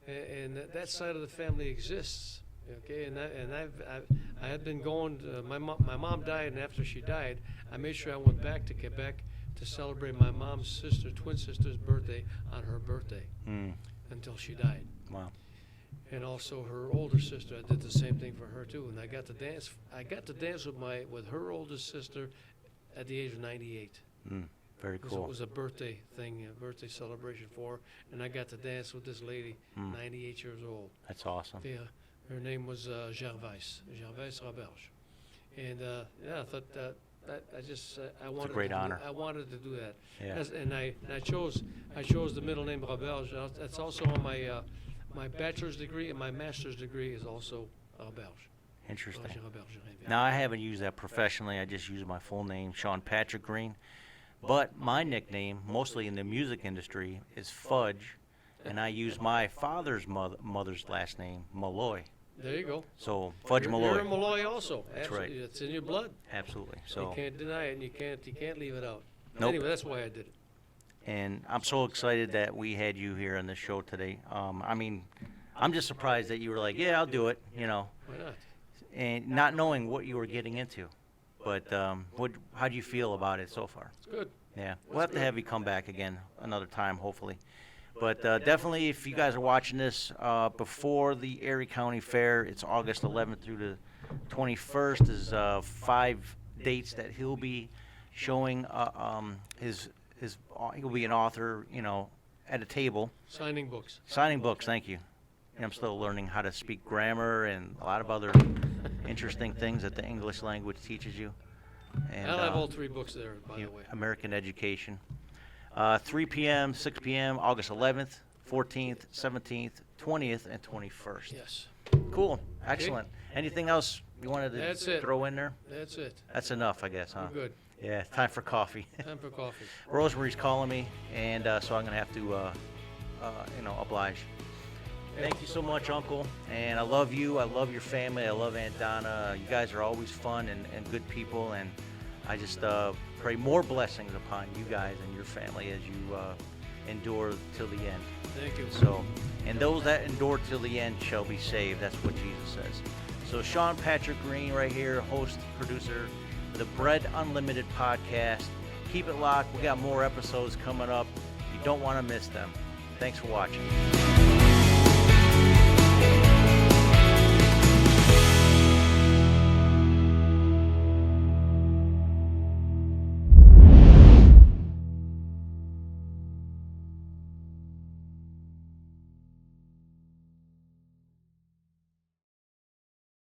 [SPEAKER 2] and that side of the family exists. Okay, and I had been going. My mom died, and after she died, I made sure I went back to Quebec to celebrate my mom's twin sister's birthday on her birthday until she died.
[SPEAKER 1] Wow.
[SPEAKER 2] And also her older sister, I did the same thing for her too. And I got to dance. with her older sister at the age of 98.
[SPEAKER 1] Very
[SPEAKER 2] It
[SPEAKER 1] cool.
[SPEAKER 2] was a birthday thing, a birthday celebration for her, and I got to dance with this lady, 98 years old.
[SPEAKER 1] That's awesome.
[SPEAKER 2] Yeah, her name was Gervais Roberge, and I thought that I wanted.
[SPEAKER 1] great honor.
[SPEAKER 2] I wanted to do that.
[SPEAKER 1] Yeah.
[SPEAKER 2] And I chose the middle name Roberge. That's also on my bachelor's degree, and my master's degree is also Roberge.
[SPEAKER 1] Interesting.
[SPEAKER 2] Roberge Rainville.
[SPEAKER 1] Now, I haven't used that professionally. I just use my full name, Sean Patrick Green. But my nickname, mostly in the music industry, is Fudge, and I use my father's mother's last name, Malloy.
[SPEAKER 2] There you go.
[SPEAKER 1] So, Fudge
[SPEAKER 2] You're
[SPEAKER 1] Malloy.
[SPEAKER 2] a Malloy also.
[SPEAKER 1] That's right.
[SPEAKER 2] Absolutely. It's in your blood.
[SPEAKER 1] Absolutely.
[SPEAKER 2] You
[SPEAKER 1] So,
[SPEAKER 2] can't deny it, and you can't leave it out.
[SPEAKER 1] Nope.
[SPEAKER 2] Anyway, that's why I did it.
[SPEAKER 1] and I'm so excited that we had you here on the show today. I mean, I'm just surprised that you were like, yeah, I'll do it,
[SPEAKER 2] Why not?
[SPEAKER 1] and not knowing what you were getting into. But how do you feel about it so far?
[SPEAKER 2] It's good.
[SPEAKER 1] Yeah, we'll have to have you come back again another time, hopefully. But definitely, if you guys are watching this before the Erie County Fair, it's August 11th through the 21st. Is 5 dates that he'll be showing. He'll be an author, at a table
[SPEAKER 2] Signing books.
[SPEAKER 1] signing books. Thank you. And I'm still learning how to speak grammar and a lot of other interesting things that the English language teaches you. And,
[SPEAKER 2] I'll have all 3 books there, by the way.
[SPEAKER 1] American education. 3 p.m., 6 p.m., August 11th, 14th, 17th, 20th, and 21st.
[SPEAKER 2] Yes.
[SPEAKER 1] Cool. Excellent. Anything else you wanted to
[SPEAKER 2] That's it.
[SPEAKER 1] throw in there?
[SPEAKER 2] That's it.
[SPEAKER 1] That's enough, I guess, huh?
[SPEAKER 2] We're good.
[SPEAKER 1] Yeah, time for coffee.
[SPEAKER 2] Time for coffee.
[SPEAKER 1] Rosemary's calling me, and so I'm going to have to, oblige. Thank you so much, Uncle. And I love you. I love your family. I love Aunt Donna. You guys are always fun and good people. And I just pray more blessings upon you guys and your family as you endure till the end.
[SPEAKER 2] Thank you.
[SPEAKER 1] So, and those that endure till the end shall be saved. That's what Jesus says. So Sean Patrick Green right here, host, producer, the Bread Unlimited podcast. Keep it locked. We got more episodes coming up. You don't want to miss them. Thanks for watching.